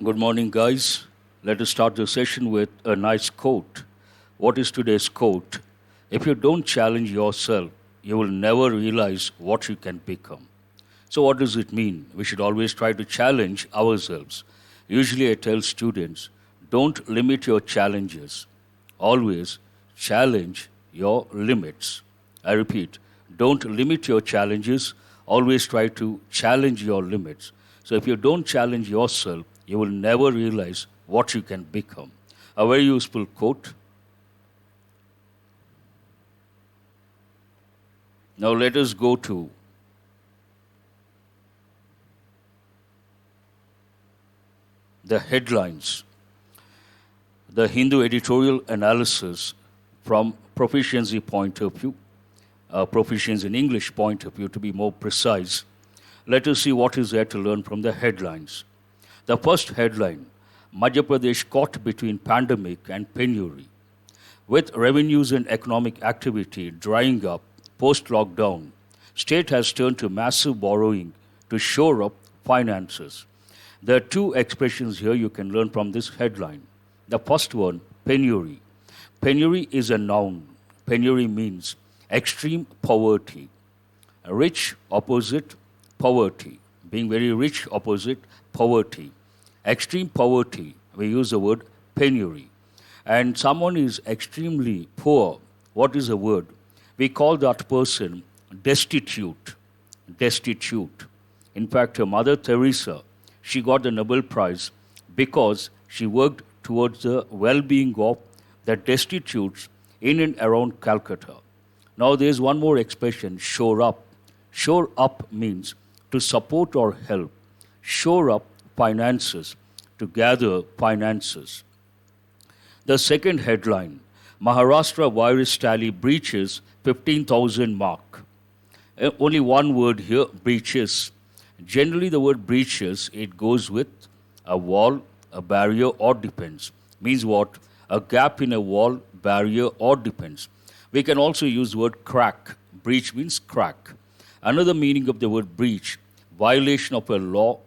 Good morning, guys. Let us start the session with a nice quote. What is today's quote? If you don't challenge yourself, you will never realize what you can become. So, what does it mean? We should always try to challenge ourselves. Usually, I tell students don't limit your challenges, always challenge your limits. I repeat, don't limit your challenges, always try to challenge your limits. So, if you don't challenge yourself, you will never realize what you can become. A very useful quote. Now, let us go to the headlines. The Hindu Editorial Analysis from proficiency point of view, proficiency in English point of view to be more precise. Let us see what is there to learn from the headlines. The first headline, Madhya Pradesh caught between pandemic and penury. With revenues and economic activity drying up post-lockdown, state has turned to massive borrowing to shore up finances. There are two expressions here you can learn from this headline. The first one, penury. Penury is a noun. Penury means extreme poverty. Rich opposite poverty. Being very rich opposite poverty. Extreme poverty, we use the word penury. And someone is extremely poor, what is the word? We call that person destitute. Destitute. In fact, her Mother Teresa, she got the Nobel Prize because she worked towards the well-being of the destitutes in and around Calcutta. Now there's one more expression, shore up. Shore up means to support or help. Shore up finances, to gather finances. The second headline, Maharashtra virus tally breaches 15,000 mark. Only one word here, breaches. Generally the word breaches, it goes with a wall, a barrier or depends. Means what? A gap in a wall, barrier or depends. We can also use the word crack. Breach means crack. Another meaning of the word breach, violation of a law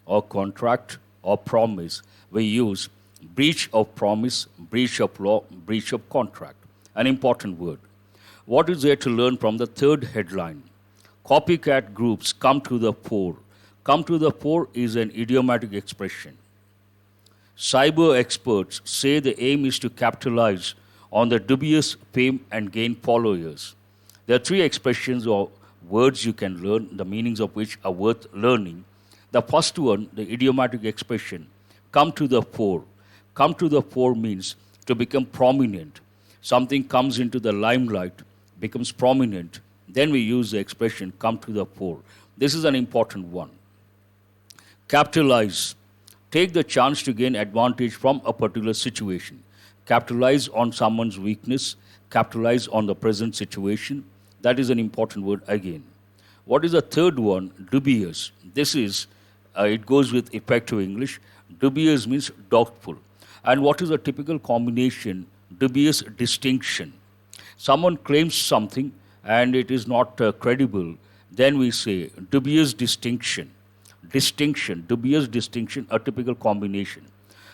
or contract or promise. We use breach of promise, breach of law, breach of contract. An important word. What is there to learn from the third headline? Copycat groups come to the fore. Come to the fore is an idiomatic expression. Cyber experts say the aim is to capitalize on the dubious fame and gain followers. There are three expressions or words you can learn, the meanings of which are worth learning. The first one, the idiomatic expression, come to the fore. Come to the fore means to become prominent. Something comes into the limelight, becomes prominent. Then we use the expression come to the fore. This is an important one. Capitalize. Take the chance to gain advantage from a particular situation. Capitalize on someone's weakness. Capitalize on the present situation. That is an important word again. What is the third one? Dubious. This is it goes with effective English. Dubious means doubtful. And what is a typical combination? Dubious distinction. Someone claims something and it is not credible. Then we say dubious distinction. Distinction, dubious distinction, a typical combination.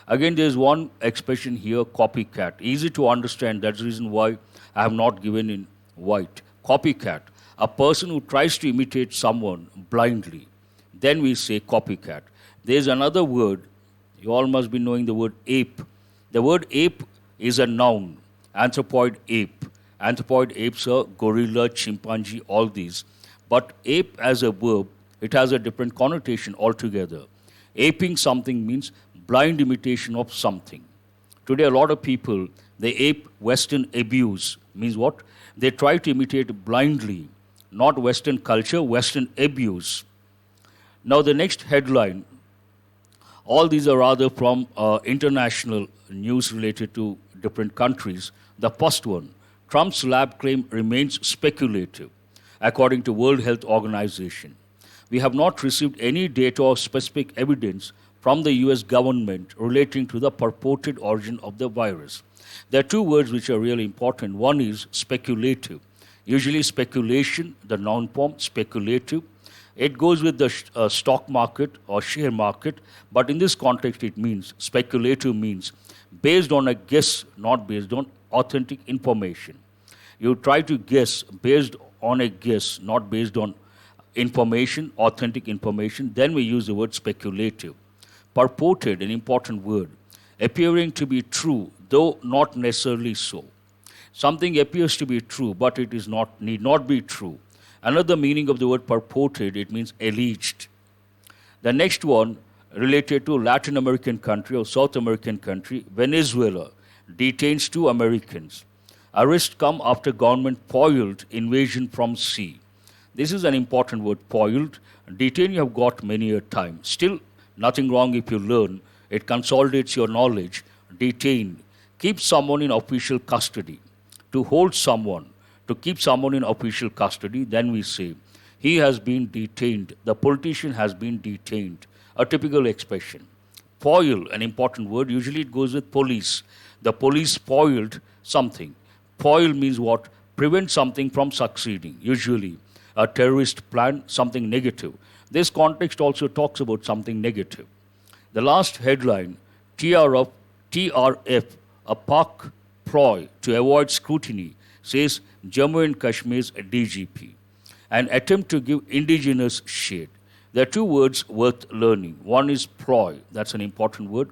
Again, there is one expression here, copycat. Easy to understand. That's the reason why I have not given in white. Copycat, a person who tries to imitate someone blindly. Then we say copycat. There's another word, you all must be knowing the word ape. The word ape is a noun, anthropoid ape. Anthropoid apes are gorilla, chimpanzee, all these. But ape as a verb, it has a different connotation altogether. Aping something means blind imitation of something. Today a lot of people, they ape Western abuse. Means what? They try to imitate blindly, not Western culture, Western abuse. Now the next headline, all these are rather from international news related to different countries. The first one, Trump's lab claim remains speculative, according to World Health Organization. We have not received any data or specific evidence from the US government relating to the purported origin of the virus. There are two words which are really important. One is speculative. Usually speculation, the noun form, speculative. It goes with the stock market or share market, but in this context it means, speculative means, based on a guess, not based on authentic information. You try to guess based on a guess, not based on information, authentic information, then we use the word speculative. Purported, an important word, appearing to be true, though not necessarily so. Something appears to be true, but it is not, need not be true. Another meaning of the word purported, it means alleged. The next one, related to Latin American country or South American country, Venezuela, detains 2 Americans. Arrest come after government foiled invasion from sea. This is an important word, foiled. Detain you have got many a time. Still, nothing wrong if you learn. It consolidates your knowledge. Detained. Keep someone in official custody. To hold someone, to keep someone in official custody, then we say, he has been detained. The politician has been detained. A typical expression. Foil, an important word. Usually it goes with police. The police foiled something. Foil means what? Prevent something from succeeding. Usually a terrorist plan, something negative. This context also talks about something negative. The last headline, TRF, a Pak ploy to avoid scrutiny, says Jammu and Kashmir's DGP. An attempt to give indigenous shade. There are 2 words worth learning. One is ploy. That's an important word.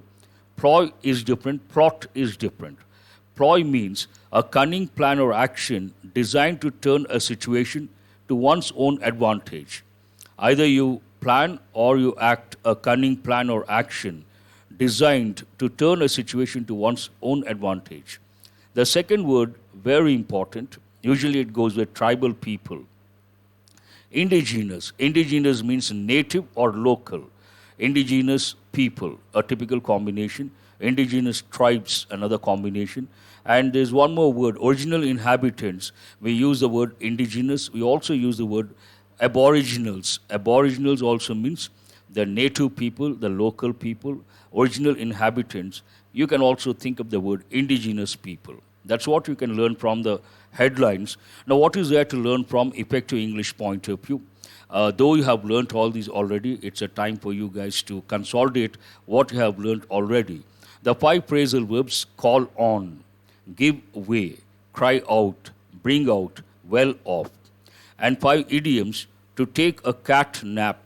Ploy is different. Plot is different. Ploy means a cunning plan or action designed to turn a situation to one's own advantage. Either you plan or you act a cunning plan or action designed to turn a situation to one's own advantage. The second word, very important, usually it goes with tribal people. Indigenous. Indigenous means native or local. Indigenous people, a typical combination. Indigenous tribes, another combination. And there's one more word, original inhabitants. We use the word indigenous. We also use the word aboriginals. Aboriginals also means the native people, the local people, original inhabitants. You can also think of the word indigenous people. That's what you can learn from the headlines. Now, what is there to learn from effective English point of view? Though you have learned all these already, it's a time for you guys to consolidate what you have learned already. The 5 phrasal verbs, call on, give way, cry out, bring out, well off. And 5 idioms, to take a cat nap,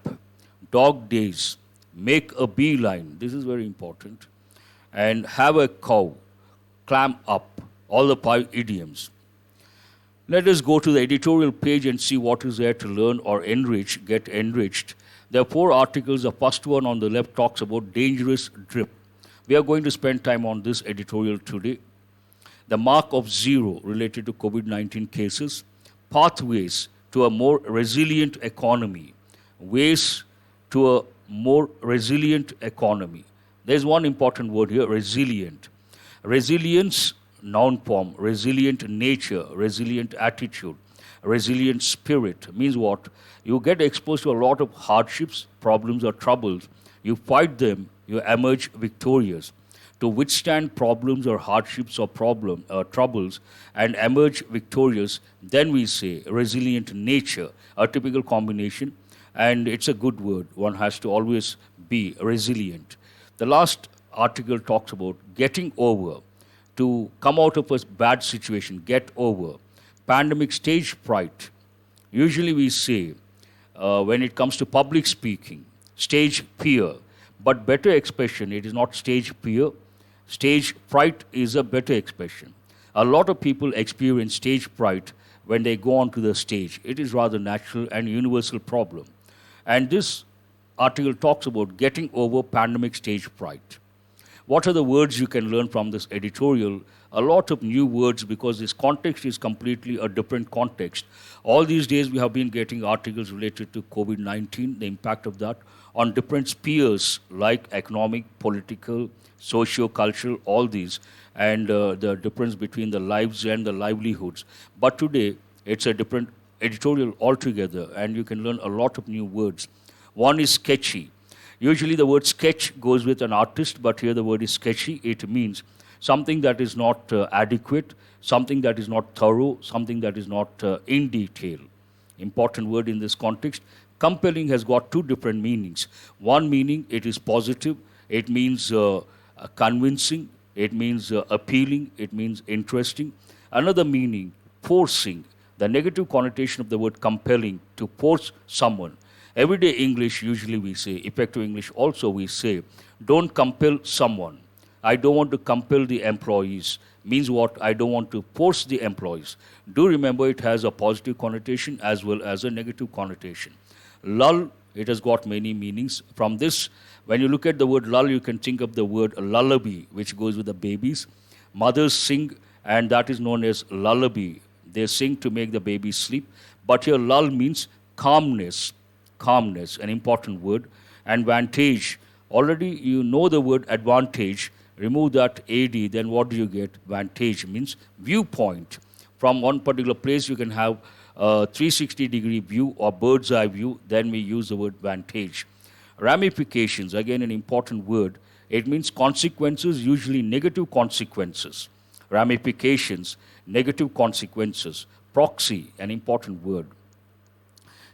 dog days, make a beeline, this is very important, and have a cow, clam up, all the 5 idioms. Let us go to the editorial page and see what is there to learn or enrich, get enriched. There are 4 articles. The first one on the left talks about dangerous drip. We are going to spend time on this editorial today. The mark of 0 related to COVID-19 cases. Pathways to a more resilient economy. Ways to a more resilient economy. There's one important word here, resilient. Resilience, noun form, resilient nature, resilient attitude, resilient spirit means what? You get exposed to a lot of hardships, problems or troubles. You fight them, you emerge victorious. To withstand problems or hardships or troubles and emerge victorious, then we say resilient nature, a typical combination, and it's a good word. One has to always be resilient. The last article talks about getting over, to come out of a bad situation, get over. Pandemic stage fright. Usually we say, when it comes to public speaking, stage fear, but better expression, it is not stage fear. Stage fright is a better expression. A lot of people experience stage fright when they go onto the stage. It is rather natural and universal problem. And this article talks about getting over pandemic stage fright. What are the words you can learn from this editorial? A lot of new words because this context is completely a different context. All these days we have been getting articles related to COVID-19, the impact of that, on different spheres like economic, political, socio-cultural, all these, and the difference between the lives and the livelihoods. But today, it's a different editorial altogether, and you can learn a lot of new words. One is sketchy. Usually the word sketch goes with an artist, but here the word is sketchy. It means something that is not adequate, something that is not thorough, something that is not in detail. Important word in this context. Compelling has got two different meanings. One meaning, it is positive. It means convincing. It means appealing. It means interesting. Another meaning, forcing. The negative connotation of the word compelling, to force someone. Everyday English, usually we say, effective English also we say, don't compel someone. I don't want to compel the employees. Means what? I don't want to force the employees. Do remember it has a positive connotation as well as a negative connotation. Lull, it has got many meanings. From this, when you look at the word lull, you can think of the word lullaby, which goes with the babies. Mothers sing, and that is known as lullaby. They sing to make the baby sleep. But here, lull means calmness. Calmness, an important word. And vantage, already you know the word advantage. Remove that AD, then what do you get? Vantage means viewpoint. From one particular place, you can have a 360-degree view or bird's eye view. Then we use the word vantage. Ramifications, again an important word. It means consequences, usually negative consequences. Ramifications, negative consequences. Proxy, an important word.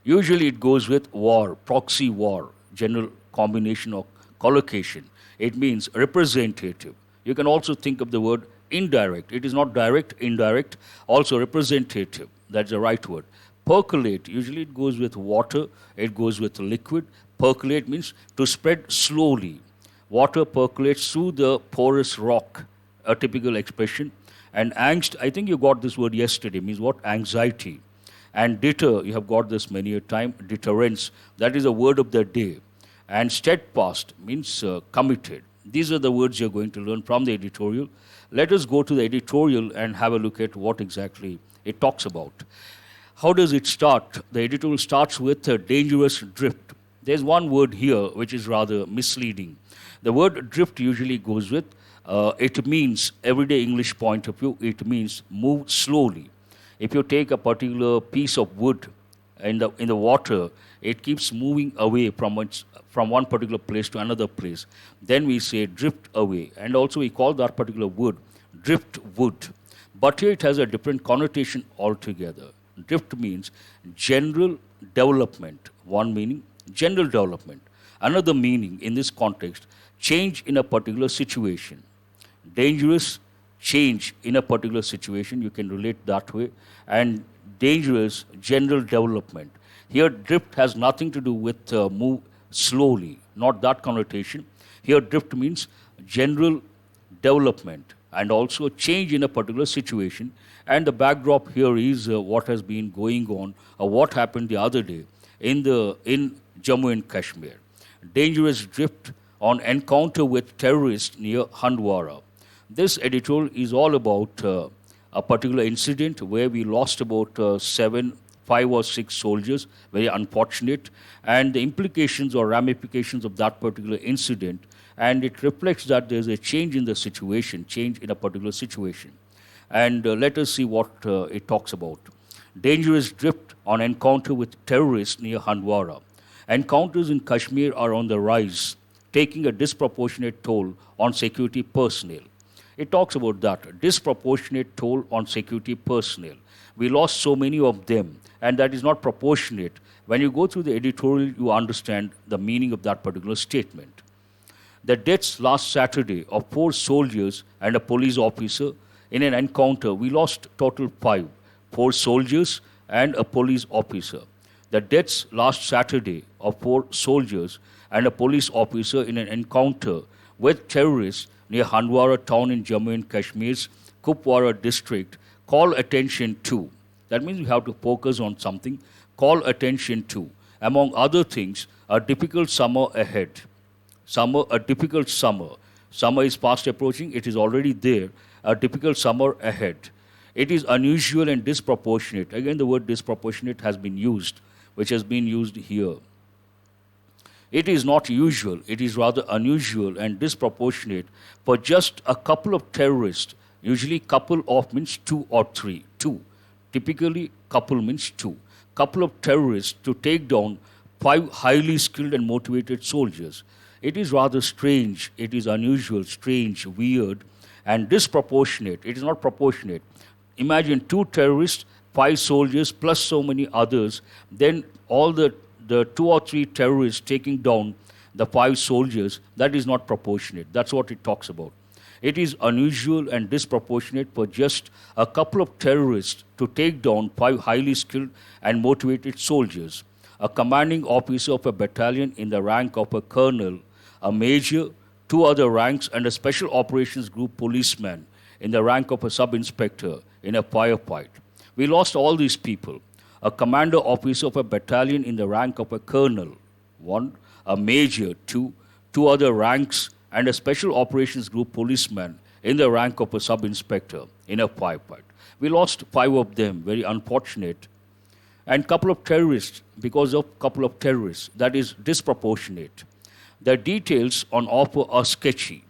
Usually it goes with war, proxy war, general combination or collocation. It means representative. You can also think of the word indirect. It is not direct, indirect, also representative. That's the right word. Percolate, usually it goes with water, it goes with liquid. Percolate means to spread slowly. Water percolates through the porous rock, a typical expression. And angst, I think you got this word yesterday, means what? Anxiety. And deter, you have got this many a time, deterrence. That is a word of the day. And steadfast means committed. These are the words you're going to learn from the editorial. Let us go to the editorial and have a look at what exactly it talks about. How does it start? The editorial starts with a dangerous drift. There's one word here which is rather misleading. The word drift usually goes with, it means, everyday English point of view, it means move slowly. If you take a particular piece of wood in the water, it keeps moving away from one particular place to another place. Then we say drift away. And also we call that particular wood driftwood. But here it has a different connotation altogether. Drift means general development. One meaning, general development. Another meaning in this context, change in a particular situation. Dangerous, change in a particular situation, you can relate that way. And dangerous, general development. Here, drift has nothing to do with move slowly, not that connotation. Here, drift means general development and also change in a particular situation. And the backdrop here is what has been going on or what happened the other day in Jammu and Kashmir. Dangerous drift on encounter with terrorists near Handwara. This editorial is all about a particular incident where we lost about 5 or 6 soldiers, very unfortunate, and the implications or ramifications of that particular incident, and it reflects that there's a change in the situation, change in a particular situation. And let us see what it talks about. Dangerous drift on encounter with terrorists near Handwara. Encounters in Kashmir are on the rise, taking a disproportionate toll on security personnel. It talks about that, disproportionate toll on security personnel. We lost so many of them, and that is not proportionate. When you go through the editorial, you understand the meaning of that particular statement. The deaths last Saturday of 4 soldiers and a police officer in an encounter. We lost total 5, 4 soldiers and a police officer. The deaths last Saturday of 4 soldiers and a police officer in an encounter with terrorists near Handwara town in Jammu and Kashmir's Kupwara district call attention to. That means we have to focus on something. Call attention to. Among other things, a difficult summer ahead. A difficult summer. Summer is fast approaching. It is already there. A difficult summer ahead. It is unusual and disproportionate. Again, the word disproportionate has been used, which has been used here. It is not usual, it is rather unusual and disproportionate for just a couple of terrorists, usually couple of means 2 or 3, 2. Typically, couple means 2. Couple of terrorists to take down 5 highly skilled and motivated soldiers. It is rather strange, it is unusual, strange, weird, and disproportionate. It is not proportionate. Imagine 2 terrorists, 5 soldiers, plus so many others, then all the the 2 or 3 terrorists taking down the 5 soldiers, that is not proportionate. That's what it talks about. It is unusual and disproportionate for just a couple of terrorists to take down 5 highly skilled and motivated soldiers. A commanding officer of a battalion in the rank of a colonel, a major, 2 other ranks, and a special operations group policeman in the rank of a sub-inspector in a firefight. We lost all these people. A commander officer of a battalion in the rank of a colonel, 1, a major, 2 other ranks, and a special operations group policeman in the rank of a sub-inspector in a firefight. We lost 5 of them, very unfortunate. And couple of terrorists, because of couple of terrorists, that is disproportionate. The details on offer are sketchy.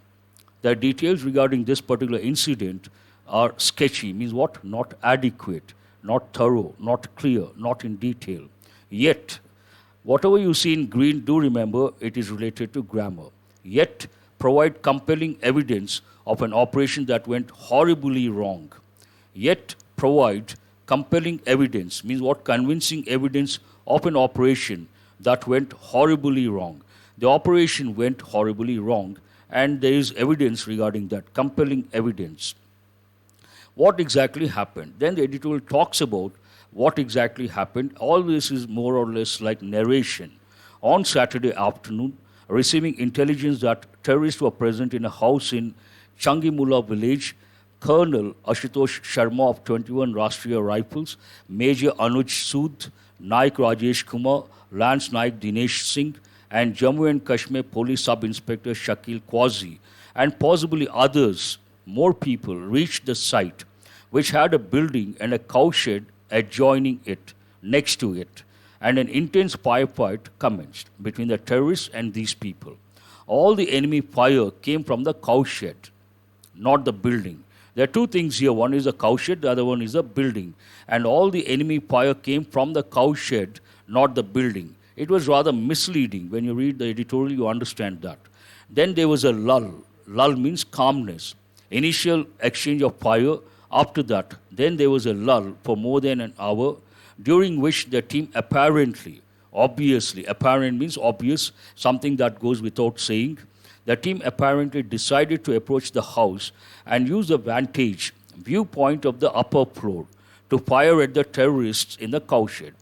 The details regarding this particular incident are sketchy, means what? Not adequate, not thorough, not clear, not in detail. Yet, whatever you see in green, do remember it is related to grammar. Yet, provide compelling evidence of an operation that went horribly wrong. Yet, provide compelling evidence, means what? Convincing evidence of an operation that went horribly wrong. The operation went horribly wrong, and there is evidence regarding that, compelling evidence. What exactly happened? Then the editorial talks about what exactly happened. All this is more or less like narration. On Saturday afternoon, receiving intelligence that terrorists were present in a house in Changimula village, Colonel Ashutosh Sharma of 21 Rashtriya Rifles, Major Anuj Sood, Naik Rajesh Kumar, Lance Naik Dinesh Singh, and Jammu and Kashmir Police Sub-Inspector Shakil Qazi, and possibly others, more people, reached the site, which had a building and a cow shed adjoining it, next to it, and an intense firefight commenced between the terrorists and these people. All the enemy fire came from the cow shed, not the building. There are 2 things here. One is the cow shed, the other one is the building. And all the enemy fire came from the cow shed, not the building. It was rather misleading. When you read the editorial, you understand that. Then there was a lull. Lull means calmness. Initial exchange of fire. After that, then there was a lull for more than an hour, during which the team apparently, obviously, apparent means obvious, something that goes without saying, the team apparently decided to approach the house and use the viewpoint of the upper floor to fire at the terrorists in the cowshed.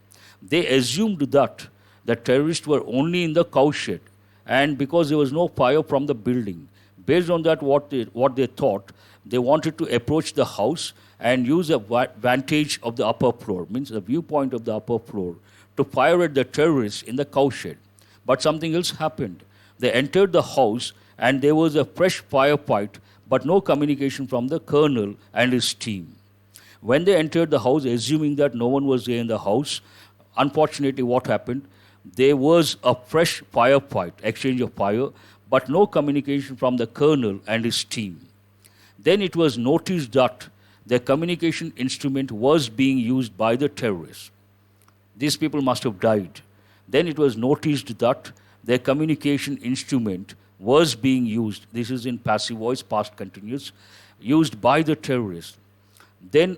They assumed that the terrorists were only in the cowshed, and because there was no fire from the building, based on that, what they thought, they wanted to approach the house and use the vantage of the upper floor, means the viewpoint of the upper floor, to fire at the terrorists in the cowshed. But something else happened. They entered the house and there was a fresh firefight, but no communication from the colonel and his team. When they entered the house, assuming that no one was there in the house, unfortunately what happened? There was a fresh firefight, exchange of fire, but no communication from the colonel and his team. Then it was noticed that the communication instrument was being used by the terrorists. These people must have died. Then it was noticed that their communication instrument was being used. This is in passive voice, past continuous, used by the terrorists. Then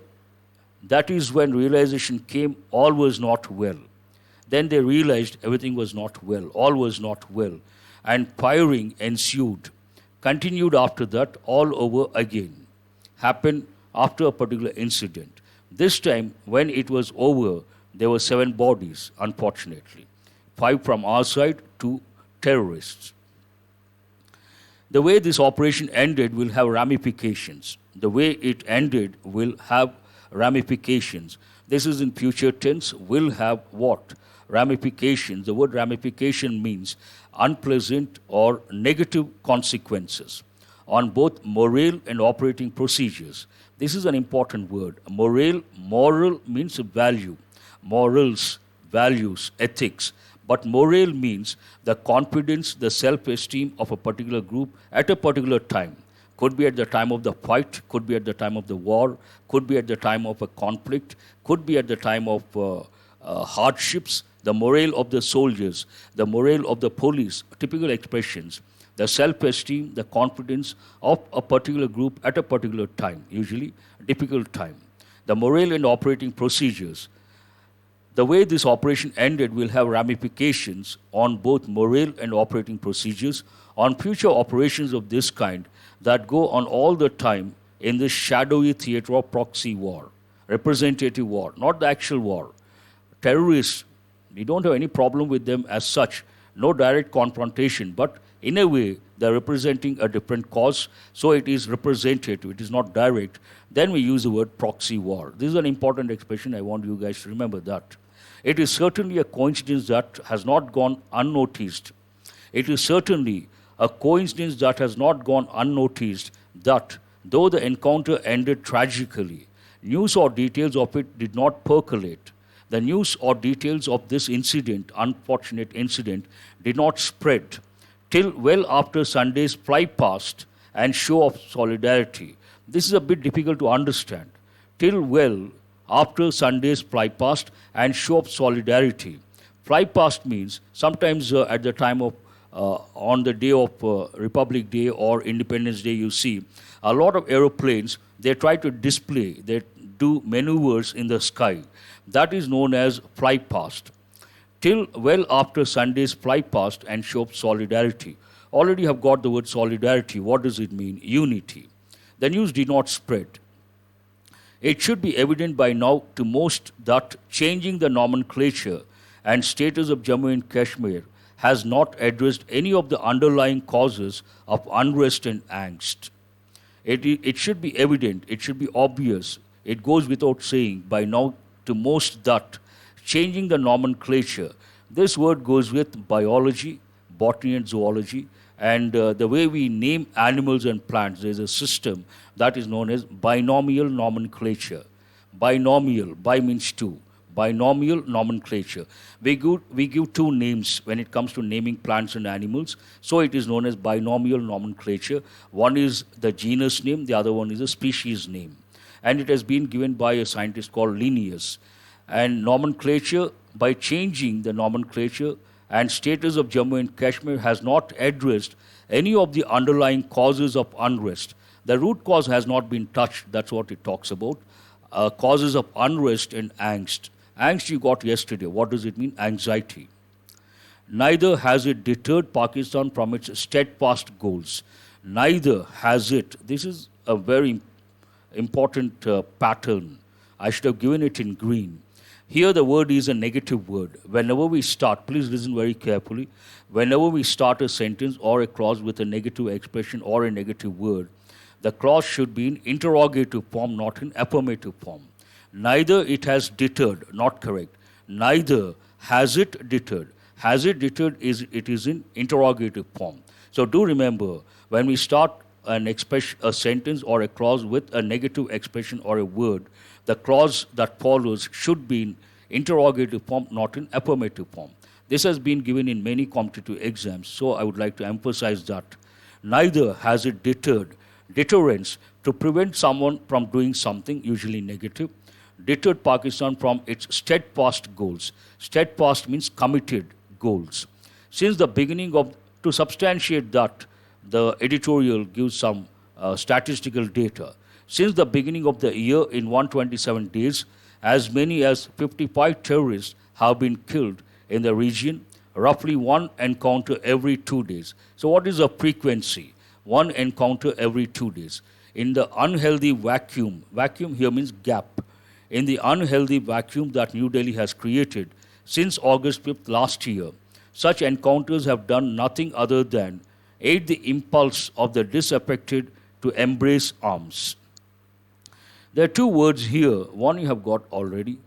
that is when realization came, all was not well. Then they realized everything was not well, all was not well. And firing ensued. Continued after that, all over again. Happened after a particular incident. This time, when it was over, there were 7 bodies, unfortunately. 5 from our side, 2 terrorists. The way this operation ended will have ramifications. The way it ended will have ramifications. This is in future tense, will have what? Ramifications. The word ramification means unpleasant or negative consequences on both moral and operating procedures. This is an important word. Moral means value. Morals, values, ethics. But moral means the confidence, the self-esteem of a particular group at a particular time. Could be at the time of the fight, could be at the time of the war, could be at the time of a conflict, could be at the time of hardships. The morale of the soldiers, the morale of the police, typical expressions. The self-esteem, the confidence of a particular group at a particular time, usually a difficult time. The morale and operating procedures. The way this operation ended will have ramifications on both morale and operating procedures on future operations of this kind that go on all the time in this shadowy theater of proxy war, representative war, not the actual war. Terrorists, we don't have any problem with them as such, no direct confrontation, but in a way they're representing a different cause, so it is representative, it is not direct. Then we use the word proxy war. This is an important expression, I want you guys to remember that. It is certainly a coincidence that has not gone unnoticed. It is certainly a coincidence that has not gone unnoticed that, though the encounter ended tragically, news or details of it did not percolate. The news or details of this incident, unfortunate incident, did not spread till well after Sunday's fly-past and show of solidarity. This is a bit difficult to understand. Till well after Sunday's fly-past and show of solidarity. Fly-past means sometimes at the time of, on the day of Republic Day or Independence Day, you see a lot of aeroplanes, they try to display, they do maneuvers in the sky. That is known as fly-past. Till well after Sunday's fly-past and show of solidarity. Already have got the word solidarity. What does it mean? Unity. The news did not spread. It should be evident by now to most that changing the nomenclature and status of Jammu and Kashmir has not addressed any of the underlying causes of unrest and angst. It should be evident, it should be obvious, it goes without saying by now to most that changing the nomenclature, this word goes with biology, botany and zoology, and the way we name animals and plants, there is a system that is known as binomial nomenclature. Binomial, bi means two. Binomial nomenclature. We give two names when it comes to naming plants and animals, so it is known as binomial nomenclature. One is the genus name, the other one is the species name. And it has been given by a scientist called Linnaeus. And nomenclature, by changing the nomenclature and status of Jammu and Kashmir, has not addressed any of the underlying causes of unrest. The root cause has not been touched, that's what it talks about. Causes of unrest and angst. Angst you got yesterday. What does it mean? Anxiety. Neither has it deterred Pakistan from its steadfast goals. Neither has it. This is a very important pattern. I should have given it in green. Here the word is a negative word. Whenever we start, please listen very carefully. Whenever we start a sentence or a clause with a negative expression or a negative word, the clause should be in interrogative form, not in affirmative form. Neither it has deterred, not correct. Neither has it deterred. Has it deterred it is in interrogative form. So do remember, when we start a sentence or a clause with a negative expression or a word, the clause that follows should be in interrogative form, not in affirmative form. This has been given in many competitive exams, so I would like to emphasize that. Neither has it deterred. Deterrence, to prevent someone from doing something, usually negative, deterred Pakistan from its steadfast goals. Steadfast means committed goals. Since the beginning of, to substantiate that, the editorial gives some statistical data. Since the beginning of the year, in 127 days, as many as 55 terrorists have been killed in the region, roughly one encounter every 2 days. So what is the frequency? One encounter every 2 days. In the unhealthy vacuum here means gap, in the unhealthy vacuum that New Delhi has created since August 5th last year, such encounters have done nothing other than aid the impulse of the disaffected to embrace arms. There are two words here. One you have got already.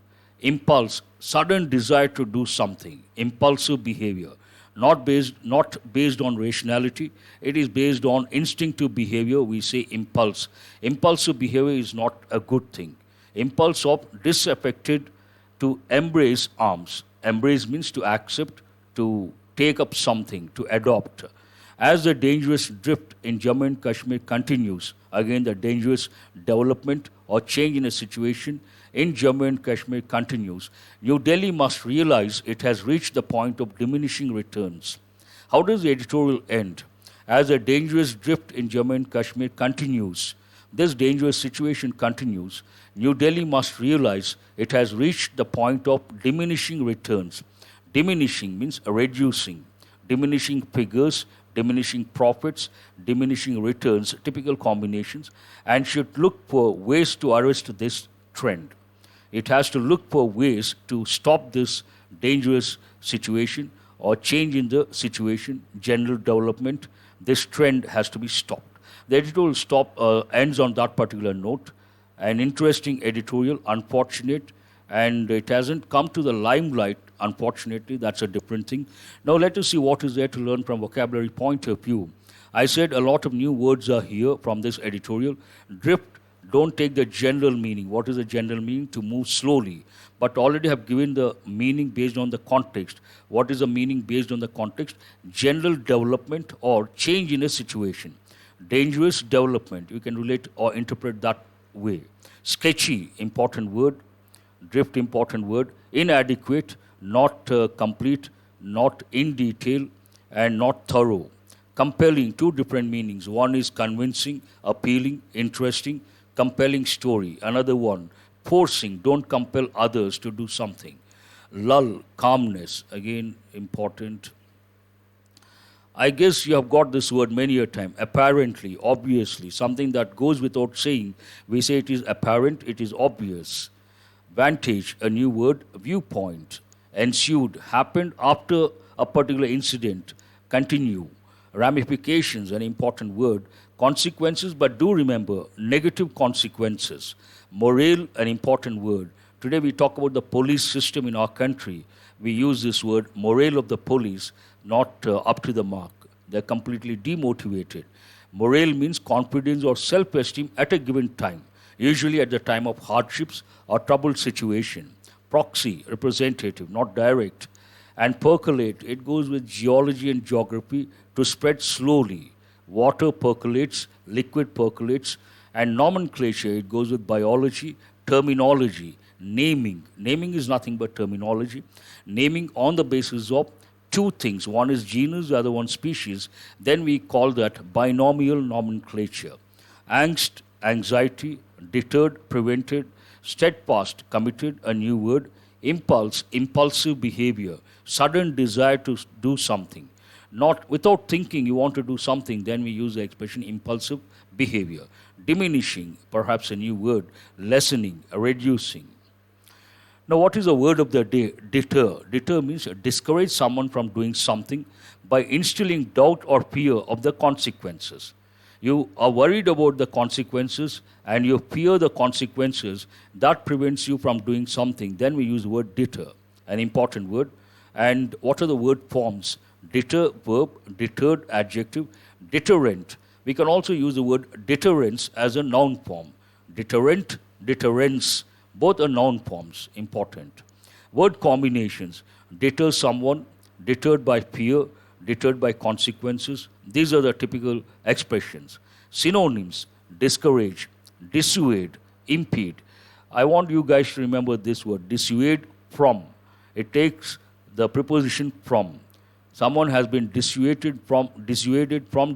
Impulse, sudden desire to do something. Impulsive behavior. Not based on rationality. It is based on instinctive behavior. We say impulse. Impulsive behavior is not a good thing. Impulse of disaffected to embrace arms. Embrace means to accept, to take up something, to adopt. As the dangerous drift in Jammu and Kashmir continues, again the dangerous development or change in a situation in Jammu and Kashmir continues, New Delhi must realize it has reached the point of diminishing returns. How does the editorial end? As the dangerous drift in Jammu and Kashmir continues, this dangerous situation continues, New Delhi must realize it has reached the point of diminishing returns. Diminishing means reducing, diminishing figures, diminishing profits, diminishing returns, typical combinations, and should look for ways to arrest this trend. It has to look for ways to stop this dangerous situation or change in the situation, general development. This trend has to be stopped. The editorial ends on that particular note. An interesting editorial, unfortunate, and it hasn't come to the limelight, unfortunately. That's a different thing. Now let us see what is there to learn from vocabulary point of view. I said a lot of new words are here from this editorial. Drift, don't take the general meaning. What is the general meaning? To move slowly. But already have given the meaning based on the context. What is the meaning based on the context? General development or change in a situation. Dangerous development. You can relate or interpret that way. Sketchy, important word. Drift, important word. Inadequate, not complete, not in detail, and not thorough. Compelling, two different meanings. One is convincing, appealing, interesting, compelling story. Another one, forcing, don't compel others to do something. Lull, calmness, again important. I guess you have got this word many a time. Apparently, obviously, something that goes without saying. We say it is apparent, it is obvious. Vantage, a new word. Viewpoint, ensued, happened after a particular incident. Continue. Ramifications, an important word. Consequences, but do remember, negative consequences. Morale, an important word. Today we talk about the police system in our country. We use this word, morale of the police, not up to the mark. They're completely demotivated. Morale means confidence or self-esteem at a given time, usually at the time of hardships or troubled situation. Proxy, representative, not direct. And percolate, it goes with geology and geography, to spread slowly. Water percolates, liquid percolates, and nomenclature, it goes with biology, terminology, naming. Naming is nothing but terminology. Naming on the basis of two things. One is genus, the other one species. Then we call that binomial nomenclature. Angst, anxiety, deterred, prevented, steadfast, committed, a new word. Impulse, impulsive behavior, sudden desire to do something. Not without thinking you want to do something, then we use the expression impulsive behavior. Diminishing, perhaps a new word. Lessening, reducing. Now, what is the word of the day? Deter. Deter means discourage someone from doing something by instilling doubt or fear of the consequences. You are worried about the consequences and you fear the consequences. That prevents you from doing something. Then we use the word deter, an important word. And what are the word forms? Deter, verb, deterred, adjective, deterrent. We can also use the word deterrence as a noun form. Deterrent, deterrence, both are noun forms, important. Word combinations, deter someone, deterred by fear, deterred by consequences. These are the typical expressions. Synonyms, discourage, dissuade, impede. I want you guys to remember this word, dissuade from. It takes the preposition from. Someone has been dissuaded from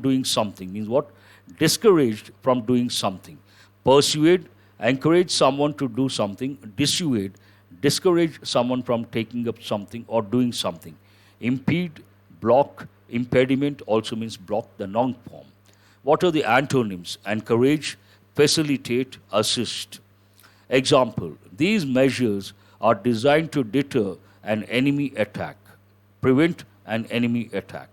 doing something. Means what? Discouraged from doing something. Persuade, encourage someone to do something. Dissuade, discourage someone from taking up something or doing something. Impede, block, impediment also means block, the noun form. What are the antonyms? Encourage, facilitate, assist. Example, these measures are designed to deter an enemy attack, prevent an enemy attack.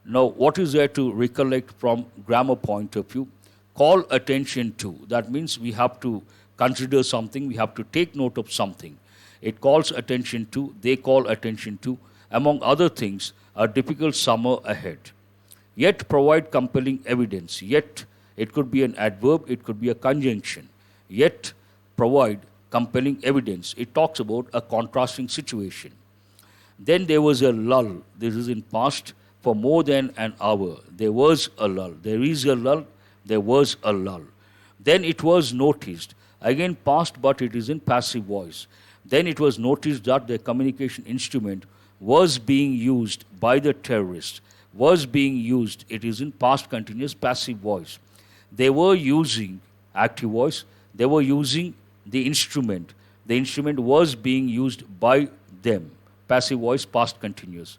Now, what is there to recollect from grammar point of view? Call attention to. That means we have to consider something, we have to take note of something. It calls attention to, they call attention to, among other things, a difficult summer ahead. Yet provide compelling evidence. Yet, it could be an adverb, it could be a conjunction. Yet provide compelling evidence. It talks about a contrasting situation. Then there was a lull. This is in past for more than an hour. There was a lull. There is a lull. There was a lull. Then it was noticed. Again past, but it is in passive voice. Then it was noticed that the communication instrument was being used by the terrorists. Was being used. It is in past continuous passive voice. They were using active voice. They were using the instrument. The instrument was being used by them. Passive voice, past continuous.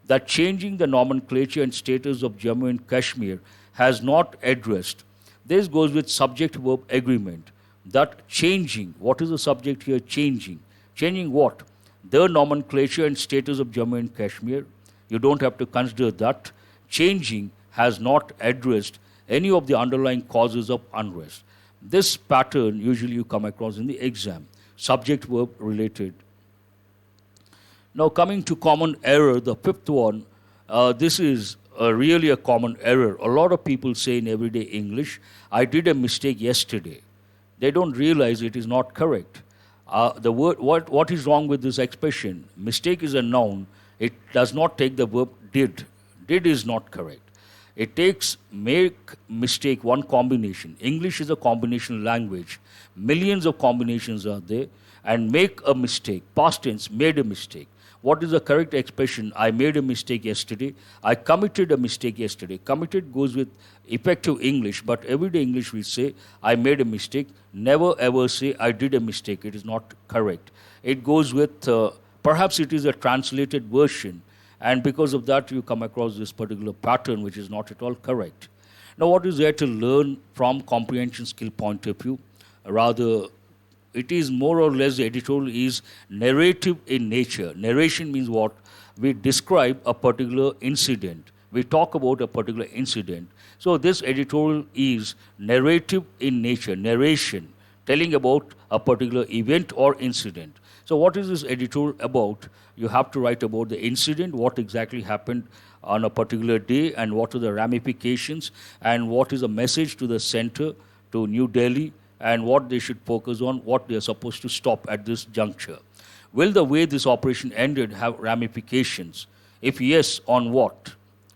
That changing the nomenclature and status of Jammu and Kashmir has not addressed. This goes with subject-verb agreement. That changing, what is the subject here? Changing. Changing what? The nomenclature and status of Jammu and Kashmir. You don't have to consider that. Changing has not addressed any of the underlying causes of unrest. This pattern usually you come across in the exam. Subject-verb related. Now coming to common error, the fifth one, this is really a common error. A lot of people say in everyday English, I did a mistake yesterday. They don't realize it is not correct. The word, what is wrong with this expression? Mistake is a noun. It does not take the verb did. Did is not correct. It takes make, mistake, one combination. English is a combination language. Millions of combinations are there. And make a mistake. Past tense, made a mistake. What is the correct expression? I made a mistake yesterday. I committed a mistake yesterday. Committed goes with effective English, but everyday English we say, I made a mistake. Never ever say, I did a mistake. It is not correct. It goes with, perhaps it is a translated version, and because of that you come across this particular pattern which is not at all correct. Now what is there to learn from comprehension skill point of view? Rather, it is more or less, the editorial is narrative in nature. Narration means what? We describe a particular incident. We talk about a particular incident. So this editorial is narrative in nature, narration, telling about a particular event or incident. So what is this editorial about? You have to write about the incident, what exactly happened on a particular day, and what are the ramifications, and what is the message to the center, to New Delhi, and what they should focus on, what they are supposed to stop at this juncture. Will the way this operation ended have ramifications? If yes, on what?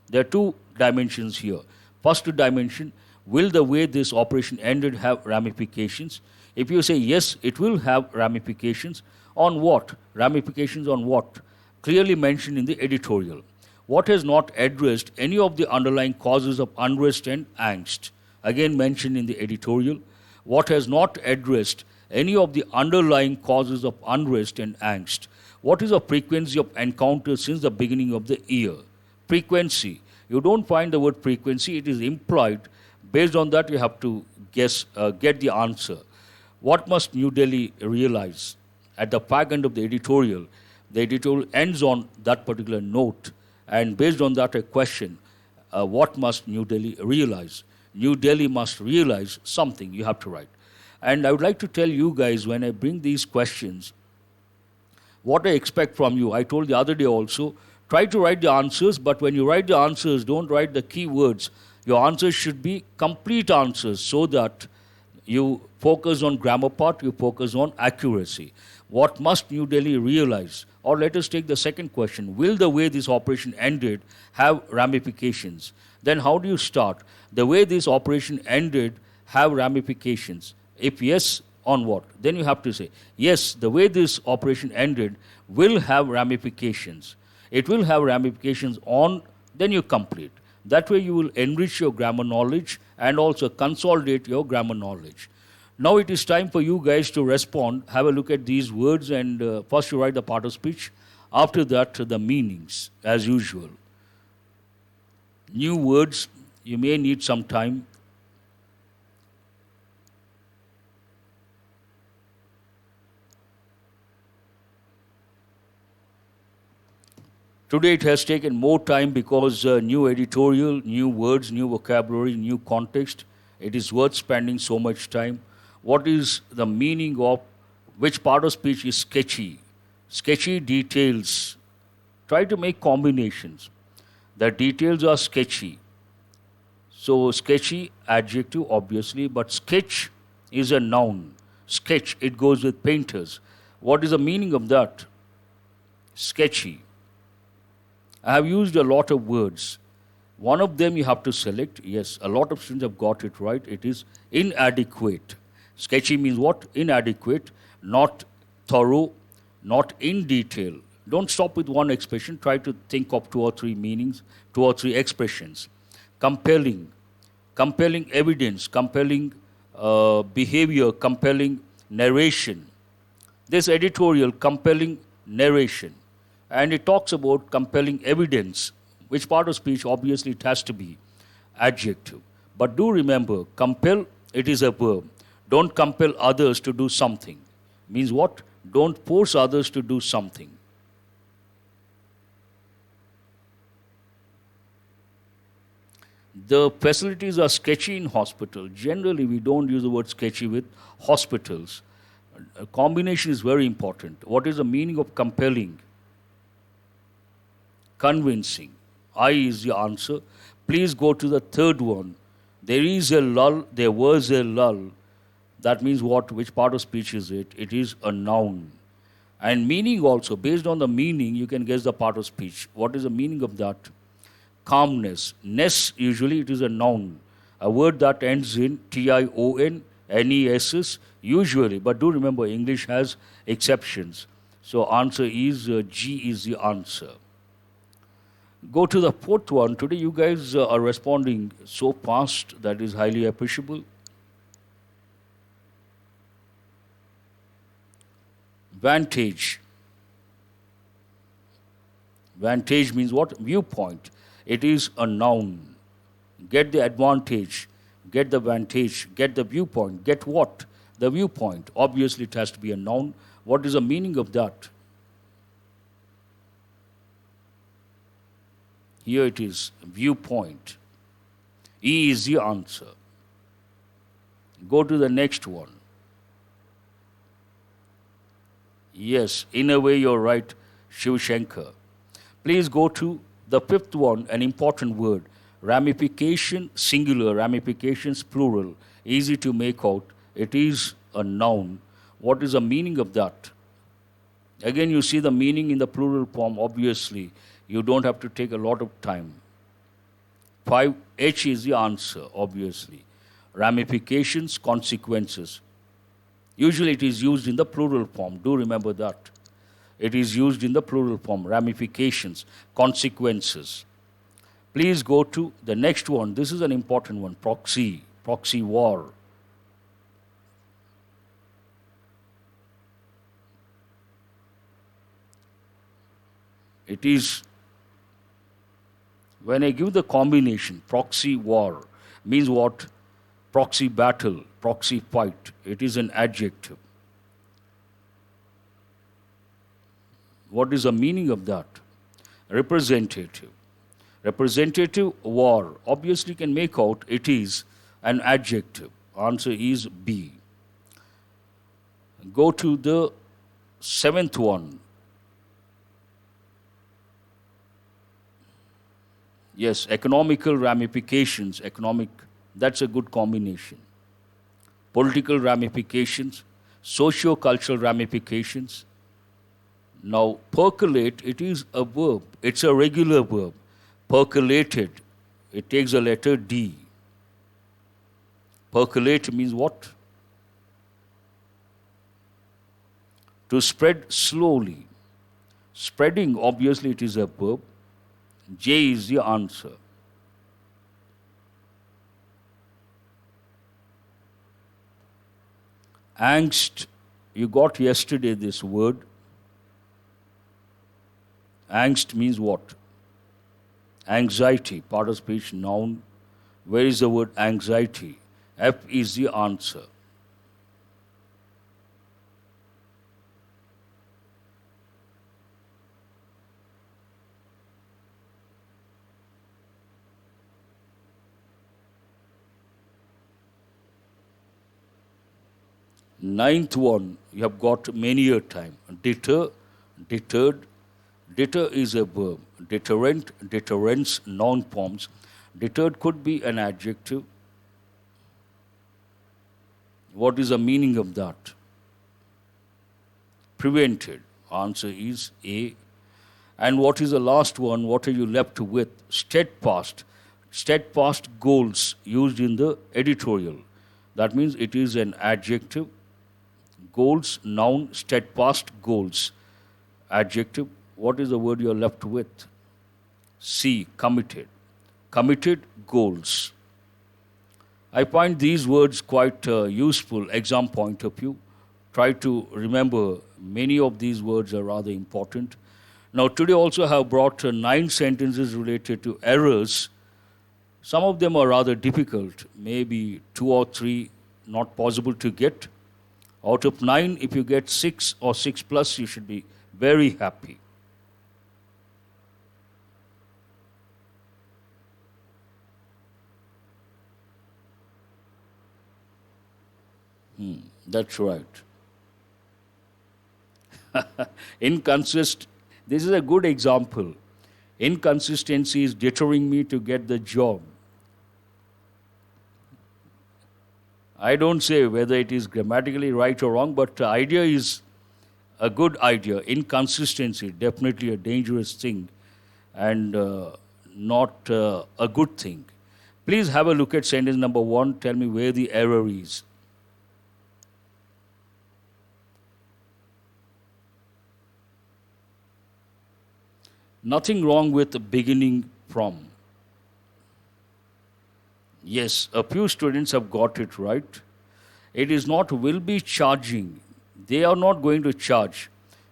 There are two dimensions here. First dimension, will the way this operation ended have ramifications? If you say yes, it will have ramifications. On what? Ramifications on what? Clearly mentioned in the editorial. What has not addressed any of the underlying causes of unrest and angst? Again mentioned in the editorial. What has not addressed any of the underlying causes of unrest and angst? What is the frequency of encounters since the beginning of the year? Frequency. You don't find the word frequency, it is implied. Based on that, you have to guess, get the answer. What must New Delhi realize? At the back end of the editorial ends on that particular note, and based on that, a question, what must New Delhi realize? New Delhi must realize something, you have to write. And I would like to tell you guys, when I bring these questions, what I expect from you. I told the other day also, try to write the answers, but when you write the answers, don't write the key words. Your answers should be complete answers so that you focus on grammar part, you focus on accuracy. What must New Delhi realize? Or let us take the second question. Will the way this operation ended have ramifications? Then how do you start? The way this operation ended have ramifications. If yes, on what? Then you have to say, yes, the way this operation ended will have ramifications. It will have ramifications on, then you complete. That way you will enrich your grammar knowledge and also consolidate your grammar knowledge. Now it is time for you guys to respond. Have a look at these words, and first you write the part of speech. After that, the meanings, as usual. New words, you may need some time. Today it has taken more time because new editorial, new words, new vocabulary, new context. It is worth spending so much time. What is the meaning of which part of speech is sketchy? Sketchy details. Try to make combinations. The details are sketchy. So sketchy, adjective obviously, but sketch is a noun. Sketch, it goes with painters. What is the meaning of that? Sketchy. I have used a lot of words. One of them you have to select. Yes, a lot of students have got it right. It is inadequate. Sketchy means what? Inadequate, not thorough, not in detail. Don't stop with one expression. Try to think of 2 or 3 meanings, 2 or 3 expressions. Compelling, compelling evidence, compelling behavior, compelling narration. This editorial, compelling narration. And it talks about compelling evidence. Which part of speech? Obviously, it has to be adjective. But do remember, compel, it is a verb. Don't compel others to do something. Means what? Don't force others to do something. The facilities are sketchy in hospital. Generally, we don't use the word sketchy with hospitals. A combination is very important. What is the meaning of compelling? Convincing. I is the answer. Please go to the third one. There is a lull, there was a lull. That means what? Which part of speech is it? It is a noun. And meaning also, based on the meaning, you can guess the part of speech. What is the meaning of that? Calmness. Ness, usually it is a noun. A word that ends in tion, nes, usually. But do remember, English has exceptions. So answer is G is the answer. Go to the fourth one. Today you guys are responding so fast, that is highly appreciable. Vantage. Vantage means what? Viewpoint. It is a noun. Get the advantage, get the vantage, get the viewpoint. Get what? The viewpoint. Obviously, it has to be a noun. What is the meaning of that? Here it is, viewpoint. E is the answer. Go to the next one. Yes, in a way you're right, Shiv Shankar. Please go to the fifth one, an important word. Ramification, singular, ramifications, plural. Easy to make out. It is a noun. What is the meaning of that? Again, you see the meaning in the plural form, obviously. You don't have to take a lot of time. 5H is the answer, obviously. Ramifications, consequences. Usually it is used in the plural form. Do remember that. It is used in the plural form. Ramifications, consequences. Please go to the next one. This is an important one. Proxy, proxy war. It is, when I give the combination, proxy war, means what? Proxy battle, proxy fight. It is an adjective. What is the meaning of that? Representative. Representative war. Obviously, you can make out it is an adjective. Answer is B. Go to the seventh one. Yes, economical ramifications. Economic, that's a good combination. Political ramifications, socio-cultural ramifications. Now, percolate, it is a verb. It's a regular verb. Percolated, it takes a letter D. Percolate means what? To spread slowly. Spreading, obviously, it is a verb. J is the answer. Angst, you got yesterday this word. Angst means what? Anxiety, part of speech, noun. Where is the word anxiety? F is the answer. Ninth one, you have got many a time. Deter, deterred. Deter is a verb. Deterrent, deterrence, noun forms. Deterred could be an adjective. What is the meaning of that? Prevented. Answer is A. And what is the last one? What are you left with? Steadfast. Steadfast goals used in the editorial. That means it is an adjective. Goals, noun, steadfast goals. Adjective. What is the word you are left with? C. Committed. Committed goals. I find these words quite useful exam point of view. Try to remember many of these words are rather important. Now today also I have brought 9 sentences related to errors. Some of them are rather difficult, maybe 2 or 3 not possible to get. Out of 9, if you get 6 or 6 plus, you should be very happy. That's right. This is a good example. Inconsistency is deterring me to get the job. I don't say whether it is grammatically right or wrong, but the idea is a good idea. Inconsistency, definitely a dangerous thing and not a good thing. Please have a look at sentence number 1. Tell me where the error is. Nothing wrong with beginning from. Yes, a few students have got it right. It is not will be charging. They are not going to charge.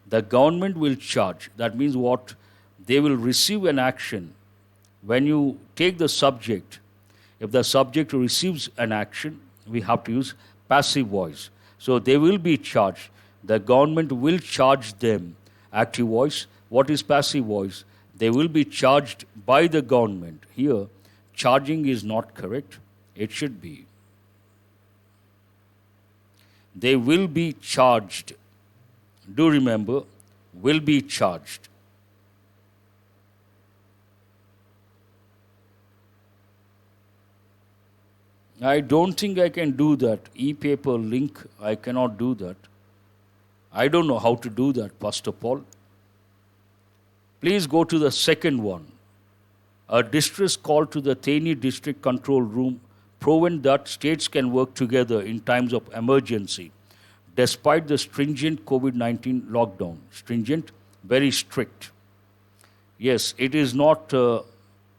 The government will charge. That means what? They will receive an action. When you take the subject, if the subject receives an action, we have to use passive voice. So they will be charged. The government will charge them. Active voice. What is passive voice? They will be charged by the government. Here, charging is not correct. It should be. They will be charged. Do remember, will be charged. I don't think I can do that. E-paper link, I cannot do that. I don't know how to do that, first of all. Please go to the second one. A distress call to the Theni District Control Room proven that states can work together in times of emergency, despite the stringent COVID-19 lockdown. Stringent, very strict. Yes, it is not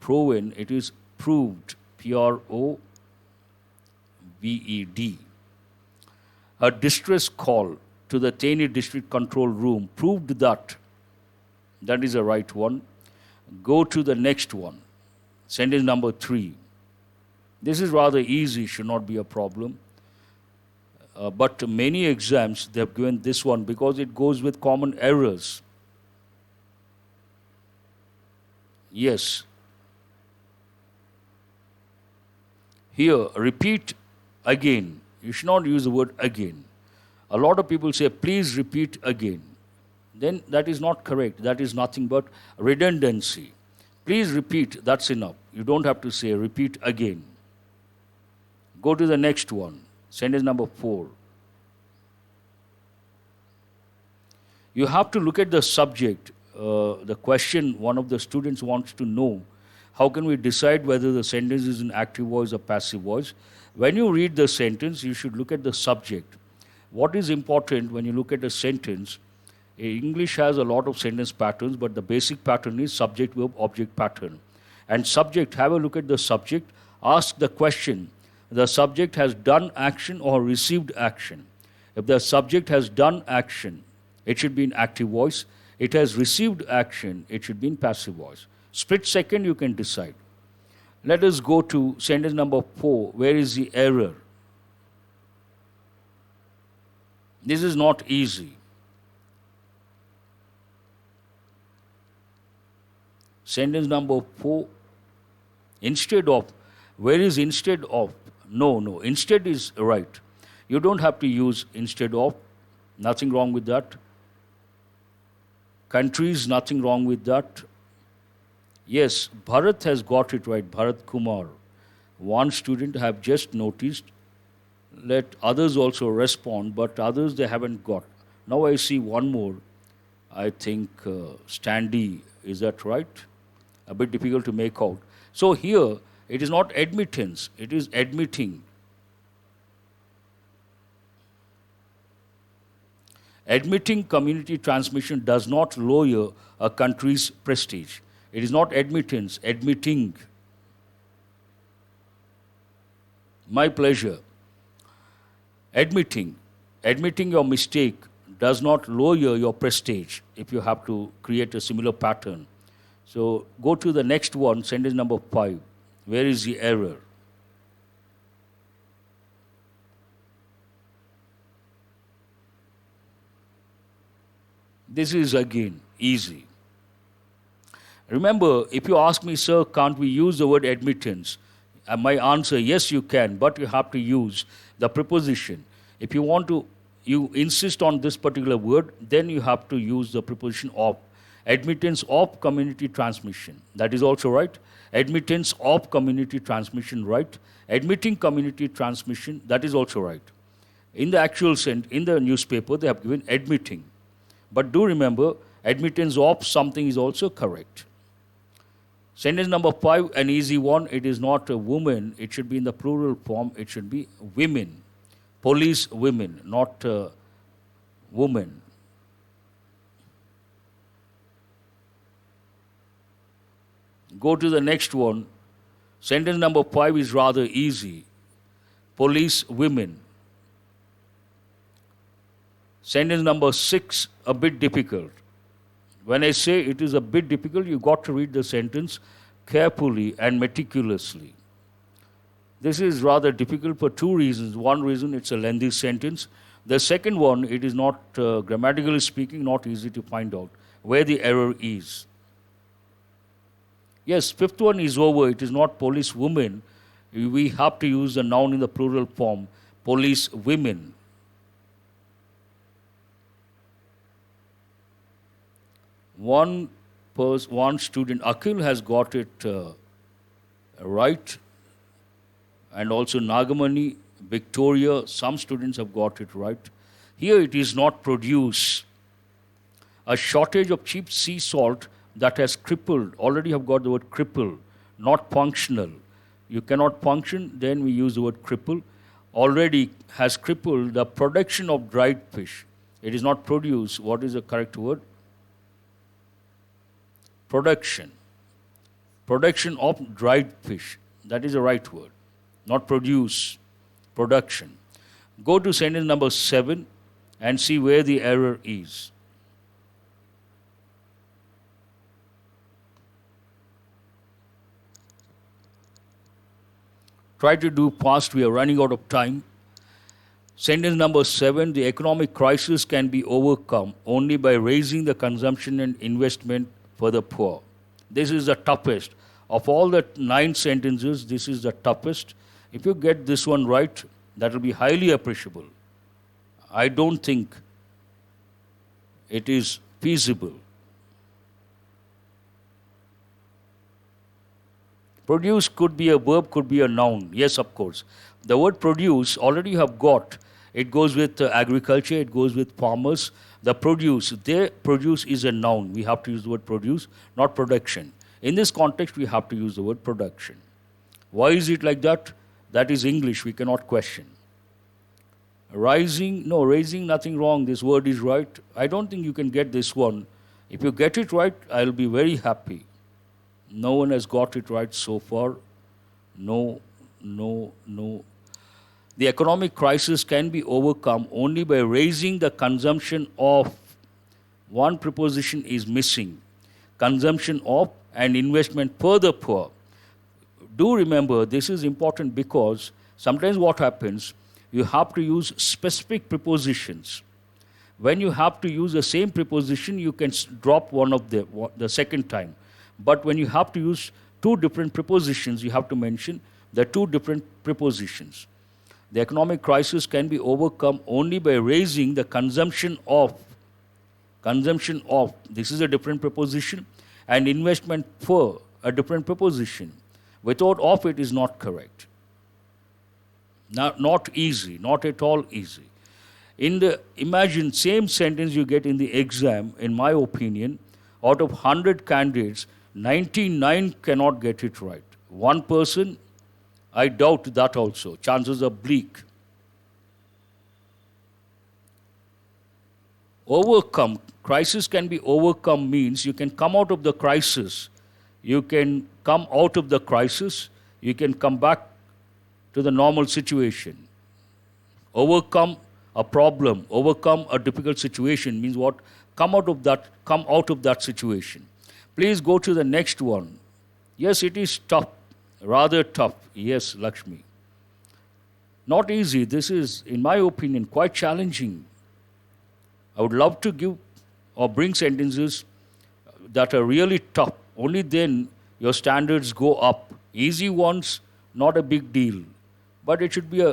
proven, it is proved. Proved. A distress call to the Theni District Control Room proved that. That is the right one. Go to the next one. Sentence number 3. This is rather easy, should not be a problem. But many exams, they have given this one because it goes with common errors. Yes. Here, repeat again. You should not use the word again. A lot of people say, please repeat again. Then that is not correct. That is nothing but redundancy. Please repeat, that's enough. You don't have to say repeat again. Go to the next one. Sentence number 4. You have to look at the subject. The question one of the students wants to know, how can we decide whether the sentence is in active voice or passive voice? When you read the sentence, you should look at the subject. What is important when you look at a sentence? English has a lot of sentence patterns, but the basic pattern is subject, verb, object pattern. And subject, have a look at the subject, ask the question, the subject has done action or received action. If the subject has done action, it should be in active voice. It has received action, it should be in passive voice. Split second, you can decide. Let us go to sentence number 4. Where is the error? This is not easy. Sentence number 4, instead of, where is instead of? No, instead is right. You don't have to use instead of, nothing wrong with that. Countries, nothing wrong with that. Yes, Bharat has got it right, Bharat Kumar. One student have just noticed, let others also respond, but others they haven't got. Now I see one more, I think Standy, is that right? A bit difficult to make out. So here, it is not admittance, it is admitting. Admitting community transmission does not lower a country's prestige. It is not admittance, admitting. My pleasure. Admitting your mistake does not lower your prestige if you have to create a similar pattern. So go to the next one, sentence number 5. Where is the error? This is again easy. Remember, if you ask me, sir, can't we use the word admittance? My answer, yes, you can, but you have to use the preposition. If you insist on this particular word, then you have to use the preposition of. Admittance of community transmission. That is also right. Admittance of community transmission, right. Admitting community transmission, that is also right. In the actual in the newspaper, they have given admitting. But do remember, admittance of something is also correct. Sentence number 5, an easy one. It is not a woman. It should be in the plural form. It should be women. Police women, not women. Go to the next one. Sentence number 5 is rather easy. Police women. Sentence number 6, a bit difficult. When I say it is a bit difficult, you got to read the sentence carefully and meticulously. This is rather difficult for 2 reasons. One reason, it's a lengthy sentence. The second one, it is not, grammatically speaking, not easy to find out where the error is. Yes, 5th one is over. It is not police women. We have to use the noun in the plural form, police women. One student, Akhil, has got it right, and also Nagamani, Victoria, some students have got it right. Here it is not produce. A shortage of cheap sea salt that has crippled, already have got the word cripple, not functional. You cannot function, then we use the word cripple. Already has crippled the production of dried fish. It is not produce. What is the correct word? Production. Production of dried fish. That is the right word. Not produce. Production. Go to sentence number 7 and see where the error is. Try to do fast, we are running out of time. Sentence number 7, the economic crisis can be overcome only by raising the consumption and investment for the poor. This is the toughest. Of all the 9 sentences, this is the toughest. If you get this one right, that will be highly appreciable. I don't think it is feasible. Produce could be a verb, could be a noun. Yes, of course. The word produce, already you have got. It goes with agriculture, it goes with farmers. The produce, their produce is a noun. We have to use the word produce, not production. In this context, we have to use the word production. Why is it like that? That is English, we cannot question. Rising, no, raising, nothing wrong. This word is right. I don't think you can get this one. If you get it right, I'll be very happy. No one has got it right so far. No. The economic crisis can be overcome only by raising the consumption of. One preposition is missing. Consumption of and investment for the poor. Do remember, this is important because sometimes what happens, you have to use specific prepositions. When you have to use the same preposition, you can drop one of the second time. But when you have to use 2 different prepositions, you have to mention the 2 different prepositions. The economic crisis can be overcome only by raising the consumption of. Consumption of, this is a different preposition, and investment for, a different preposition. Without of, it is not correct. Not easy, not at all easy. Imagine same sentence you get in the exam, in my opinion, out of 100 candidates, 99 cannot get it right. 1 person, I doubt that also. Chances are bleak. Overcome. Crisis can be overcome means you can come out of the crisis. You can come out of the crisis. You can come back to the normal situation. Overcome a problem, overcome a difficult situation means what? Come out of that situation. Please go to the next one. Yes, it is tough, rather tough. Yes, Lakshmi. Not easy. This is, in my opinion, quite challenging. I would love to give or bring sentences that are really tough. Only then your standards go up. Easy ones, not a big deal. But it should be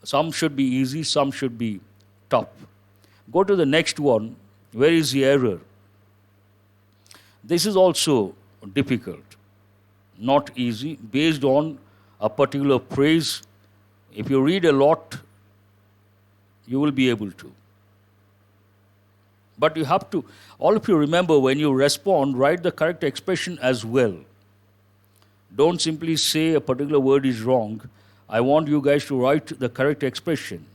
some should be easy, some should be tough. Go to the next one. Where is the error? This is also difficult, not easy, based on a particular phrase. If you read a lot, you will be able to. But you have to, all of you remember, when you respond, write the correct expression as well. Don't simply say a particular word is wrong. I want you guys to write the correct expression.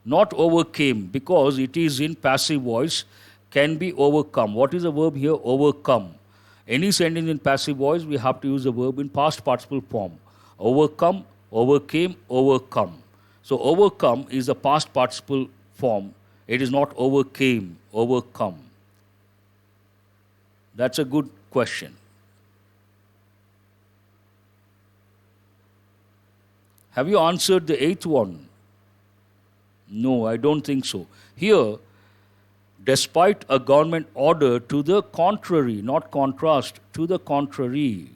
Not overcame, because it is in passive voice, can be overcome. What is the verb here? Overcome. Any sentence in passive voice, we have to use the verb in past participle form. Overcome, overcame, overcome. So overcome is the past participle form. It is not overcame, overcome. That's a good question. Have you answered the 8th one? No, I don't think so. Here, despite a government order to the contrary, not contrast, to the contrary.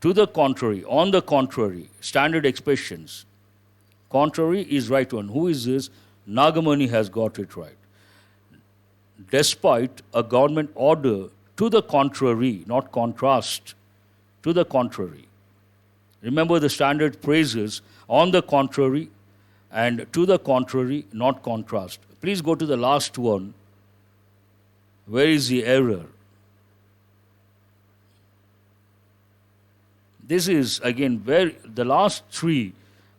To the contrary, on the contrary, standard expressions. Contrary is right one. Who is this? Nagamani has got it right. Despite a government order to the contrary, not contrast, to the contrary. Remember the standard phrases, on the contrary and to the contrary, not contrast. Please go to the last one. Where is the error? This is again the last 3,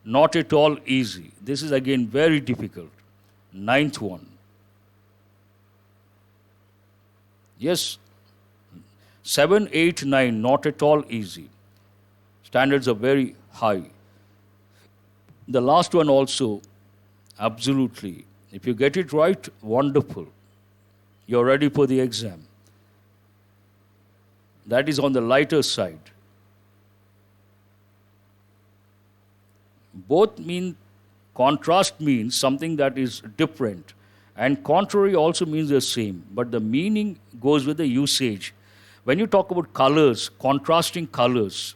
not at all easy. This is again very difficult. 9th one. Yes, 7, 8, 9, not at all easy. Standards are very high. The last one also, absolutely. If you get it right, wonderful. You're ready for the exam. That is on the lighter side. Both mean, contrast means something that is different, and contrary also means the same, but the meaning goes with the usage. When you talk about colors, contrasting colors,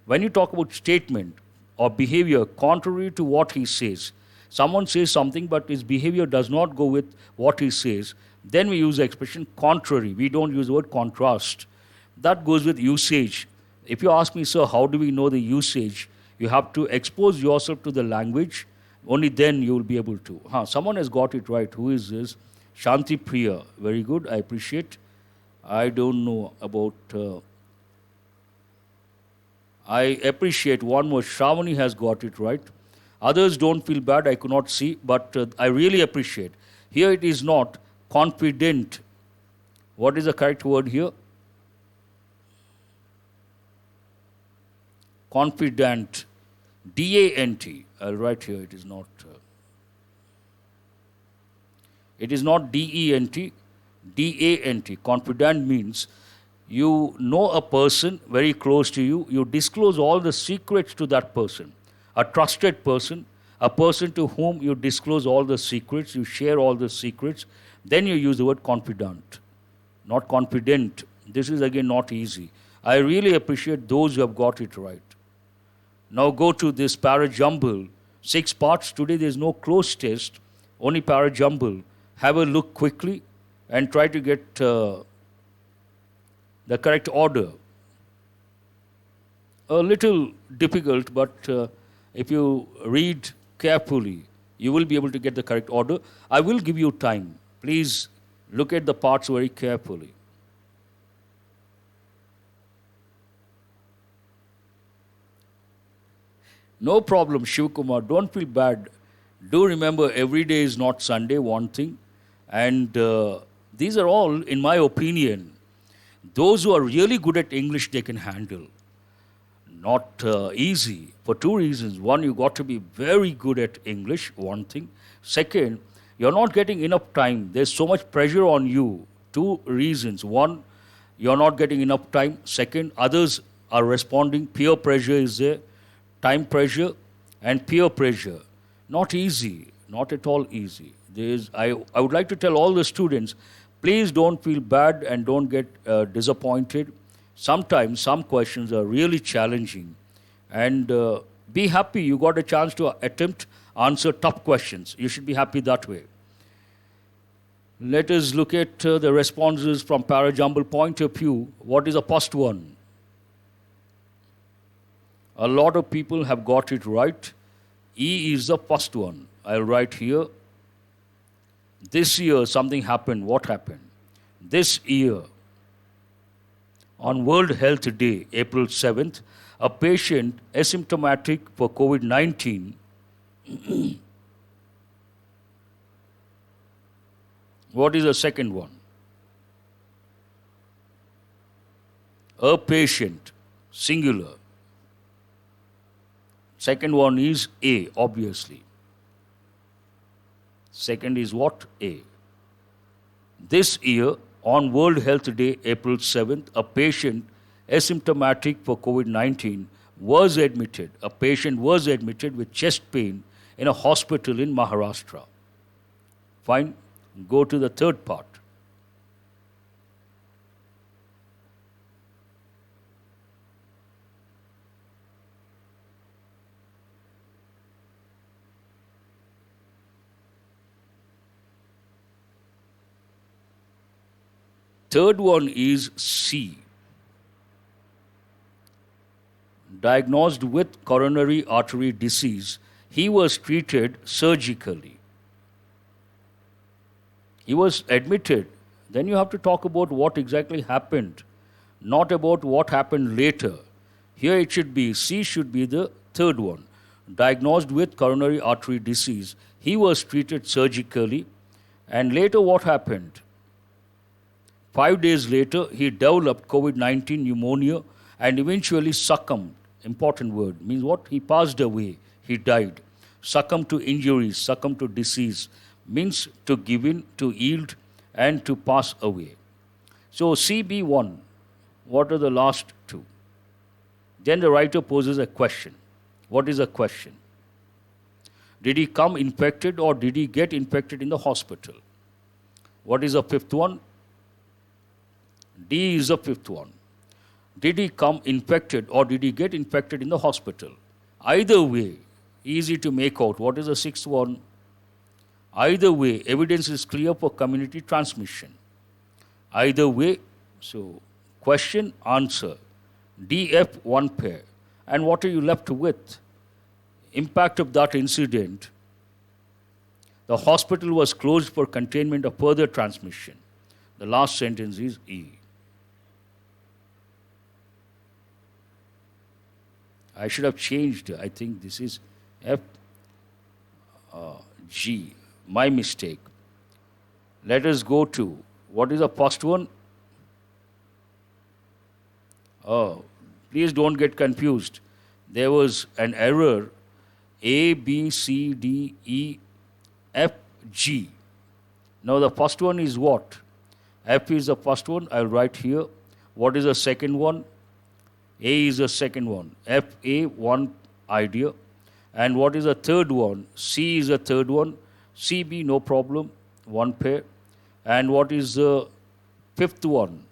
when you talk about statement or behavior contrary to what he says, someone says something but his behavior does not go with what he says, then we use the expression contrary. We don't use the word contrast. That goes with usage. If you ask me, sir, how do we know the usage? You have to expose yourself to the language. Only then you will be able to. Someone has got it right. Who is this? Shanti Priya. Very good. I appreciate. I don't know about... I appreciate one more. Shravani has got it right. Others don't feel bad. I could not see. But I really appreciate. Here it is not confident. What is the correct word here? Confident. D-A-N-T. I'll write here. It is not. It is not D-E-N-T. D-A-N-T. Confident means you know a person very close to you. You disclose all the secrets to that person. A trusted person. A person to whom you disclose all the secrets. You share all the secrets. Then you use the word confident. Not confident. This is again not easy. I really appreciate those who have got it right. Now go to this para-jumble. 6 parts. Today there is no closed test. Only para-jumble. Have a look quickly and try to get the correct order. A little difficult, but if you read carefully, you will be able to get the correct order. I will give you time. Please look at the parts very carefully. No problem, Shivkumar. Don't feel bad. Do remember, every day is not Sunday, one thing. And these are all, in my opinion, Those who are really good at English, they can handle. Not easy for two reasons. One, you got to be very good at English, one thing. Second, you're not getting enough time. There's so much pressure on you. Two reasons. One, you're not getting enough time. Second, others are responding. Peer pressure is there, time pressure, and peer pressure. Not easy, not at all easy. I would like to tell all the students, please don't feel bad and don't get disappointed. Sometimes some questions are really challenging. And be happy you got a chance to attempt answer tough questions. You should be happy that way. Let us look at the responses from para-jumble point of view. What is the first one? A lot of people have got it right. E is the first one. I'll write here. This year something happened. What happened? This year, on World Health Day, April 7th, a patient asymptomatic for COVID-19 what is the second one? A patient, singular. Second one is A, obviously. Second is what? A. This year, on World Health Day, April 7th, a patient asymptomatic for COVID-19 was admitted. A patient was admitted with chest pain in a hospital in Maharashtra. Fine. Go to the third part. Third one is C. Diagnosed with coronary artery disease, he was treated surgically. He was admitted. Then you have to talk about what exactly happened, not about what happened later. Here it should be, C should be the third one. Diagnosed with coronary artery disease, he was treated surgically. And later what happened? 5 days later, he developed COVID-19 pneumonia and eventually succumbed. Important word. Means what? He passed away. He died. Succumbed to injuries, succumbed to disease. Means to give in, to yield, and to pass away. So CB1, what are the last two? Then the writer poses a question. What is the question? Did he come infected or did he get infected in the hospital? What is the fifth one? D is the fifth one. Did he come infected or did he get infected in the hospital? Either way, easy to make out. What is the sixth one? Either way, evidence is clear for community transmission. Either way, so question, answer. DF, one pair. And what are you left with? Impact of that incident. The hospital was closed for containment of further transmission. The last sentence is E. I should have changed. I think this is F, G. My mistake. Let us go to, what is the first one? Oh, please don't get confused. There was an error. A, B, C, D, E, F, G. Now the first one is what? F is the first one. I'll write here. What is the second one? A is the second one. F, A, one idea. And what is the third one? C is the third one. CB, no problem, one pair. And what is the fifth one?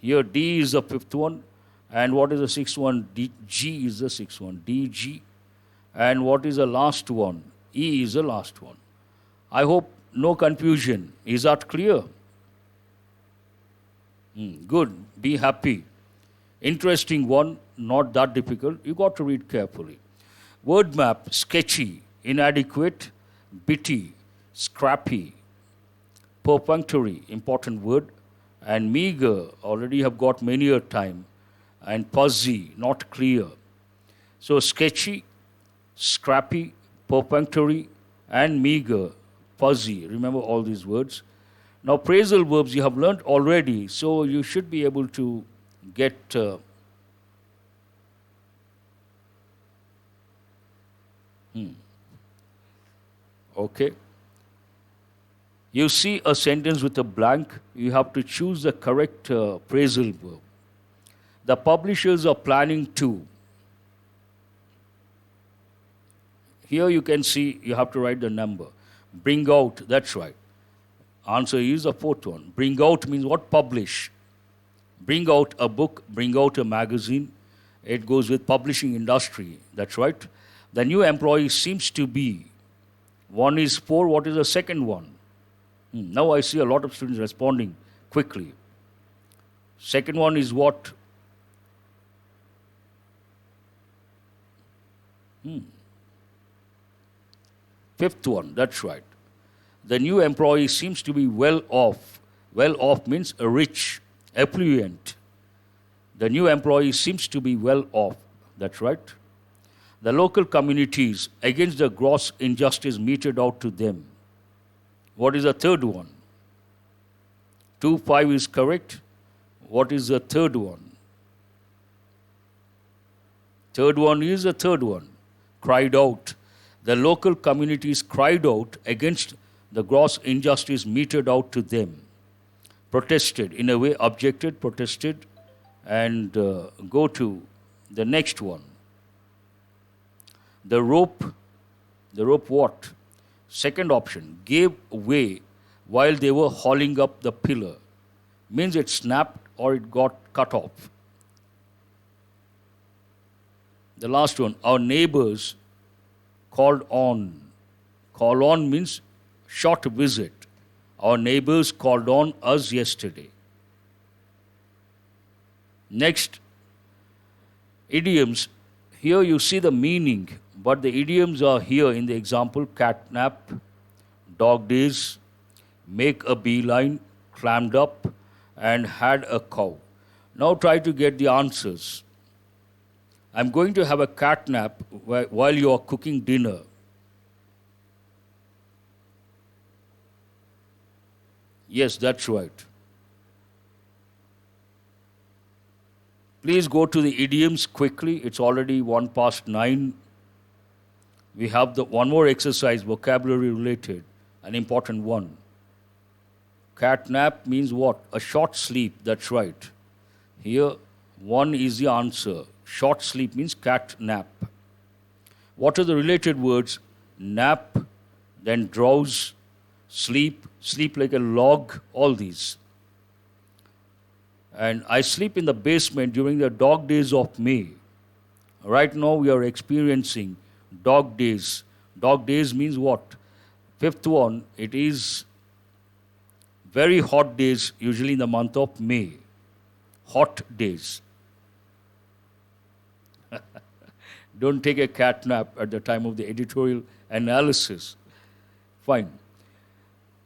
Here D is the fifth one. And what is the sixth one? G is the sixth one. DG. And what is the last one? E is the last one. I hope no confusion. Is that clear? Good. Be happy. Interesting one, not that difficult. You got to read carefully. Word map, sketchy, inadequate, bitty, scrappy, perfunctory, important word, and meager, already have got many a time, and fuzzy, not clear. So sketchy, scrappy, perfunctory, and meager, fuzzy. Remember all these words. Now, phrasal verbs you have learnt already, so you should be able to get okay. You see a sentence with a blank, you have to choose the correct phrasal verb. The publishers are planning to. Here you can see you have to write the number. Bring out, that's right. Answer is the fourth one. Bring out means what? Publish. Bring out a book, bring out a magazine. It goes with publishing industry, that's right. The new employee seems to be. One is for, what is the second one? Now I see a lot of students responding quickly. Second one is what? Fifth one, that's right. The new employee seems to be well off. Well off means rich, affluent. The new employee seems to be well off. That's right. The local communities against the gross injustice meted out to them. What is the third one? 2-5 is correct. What is the third one? Third one is the third one. Cried out. The local communities cried out against the gross injustice meted out to them. Protested, in a way, objected, protested, and go to the next one. The rope what? Second option, gave way while they were hauling up the pillar. Means it snapped or it got cut off. The last one, our neighbors called on. Call on means short visit. Our neighbors called on us yesterday. Next, idioms. Here you see the meaning, but the idioms are here in the example: catnap, dog days, make a beeline, clammed up, and had a cow. Now try to get the answers. I'm going to have a catnap while you are cooking dinner. Yes, that's right. Please go to the idioms quickly. It's already 9:01. We have the one more exercise, vocabulary related, an important one. Catnap means what? A short sleep, that's right. Here, one is the answer. Short sleep means cat nap. What are the related words? Nap, then drowse, sleep, sleep like a log, all these. And I sleep in the basement during the dog days of May. Right now we are experiencing dog days. Dog days means what? Fifth one, it is very hot days, usually in the month of May. Hot days. Don't take a cat nap at the time of the editorial analysis. Fine.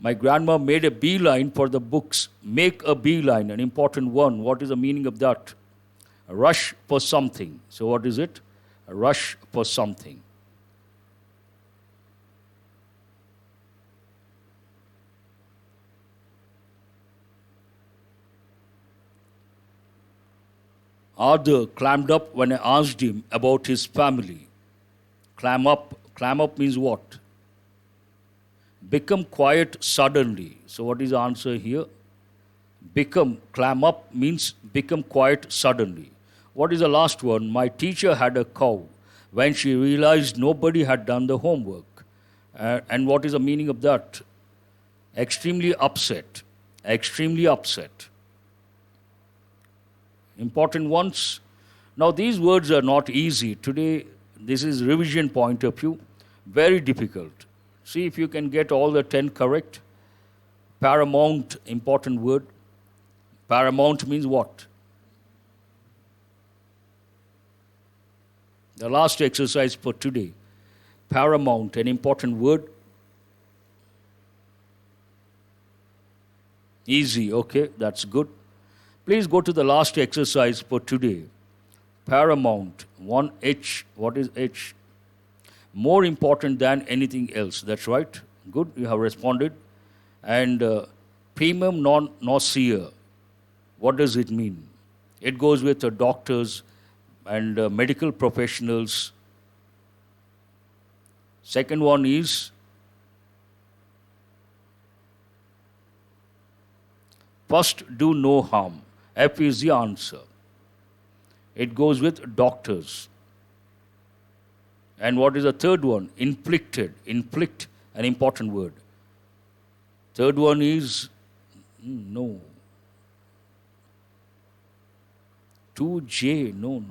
My grandma made a beeline for the books. Make a beeline, an important one. What is the meaning of that? A rush for something. So what is it? A rush for something. Arthur clammed up when I asked him about his family. Clam up means what? Become quiet suddenly. So what is the answer here? Clam up means become quiet suddenly. What is the last one? My teacher had a cow when she realized nobody had done the homework. And what is the meaning of that? Extremely upset. Extremely upset. Important ones. Now these words are not easy. Today, this is revision point of view. Very difficult. See if you can get all the 10 correct. Paramount, important word. Paramount means what? The last exercise for today. Paramount, an important word. Easy, okay, that's good. Please go to the last exercise for today. Paramount, 1H. What is H? More important than anything else. That's right. Good, you have responded. And Primum non nocere. What does it mean? It goes with doctors and medical professionals. Second one is first do no harm. F is the answer. It goes with doctors. And what is the third one? Inflicted. Inflict, an important word. Third one is no. 2J, no.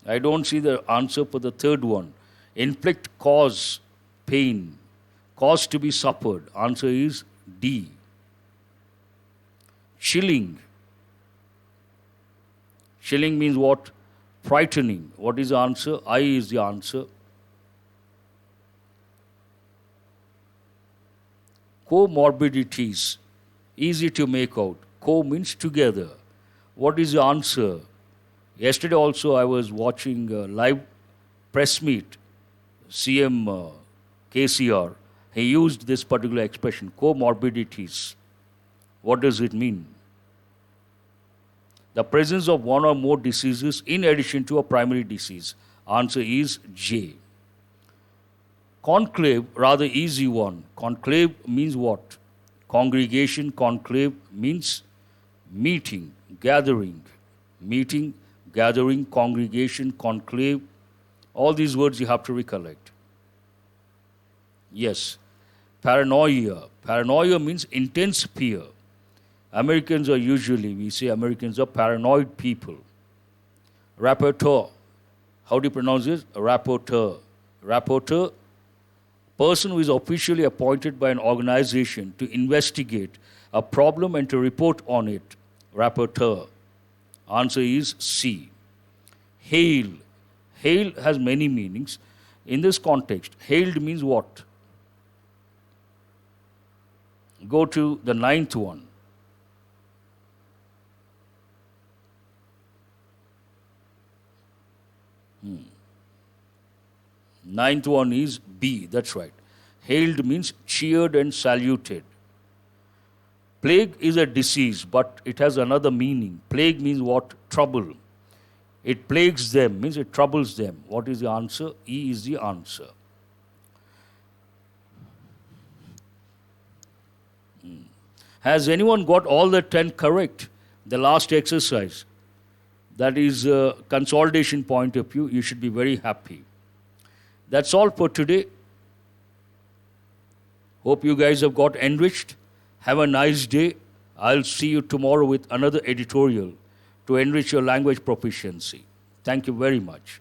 I don't see the answer for the third one. Inflict, cause, pain. Cause to be suffered. Answer is D. Chilling. Chilling means what? Frightening. What is the answer? I is the answer. Comorbidities. Easy to make out. Co means together. What is the answer? Yesterday also I was watching a live press meet. CM KCR. He used this particular expression, comorbidities. What does it mean? The presence of one or more diseases in addition to a primary disease. Answer is J. Conclave, rather easy one. Conclave means what? Congregation, conclave means meeting, gathering. Meeting, gathering, congregation, conclave. All these words you have to recollect. Yes. Paranoia. Paranoia means intense fear. Americans are usually, we say Americans are paranoid people. Rapporteur. How do you pronounce this? Rapporteur. Rapporteur, person who is officially appointed by an organization to investigate a problem and to report on it. Rapporteur. Answer is C. Hail. Hail has many meanings. In this context, hailed means what? Go to the ninth one. Ninth one is B, that's right. Hailed means cheered and saluted. Plague is a disease, but it has another meaning. Plague means what? Trouble. It plagues them, means it troubles them. What is the answer? E is the answer. Has anyone got all the 10 correct? The last exercise. That is a consolidation point of view. You should be very happy. That's all for today. Hope you guys have got enriched. Have a nice day. I'll see you tomorrow with another editorial to enrich your language proficiency. Thank you very much.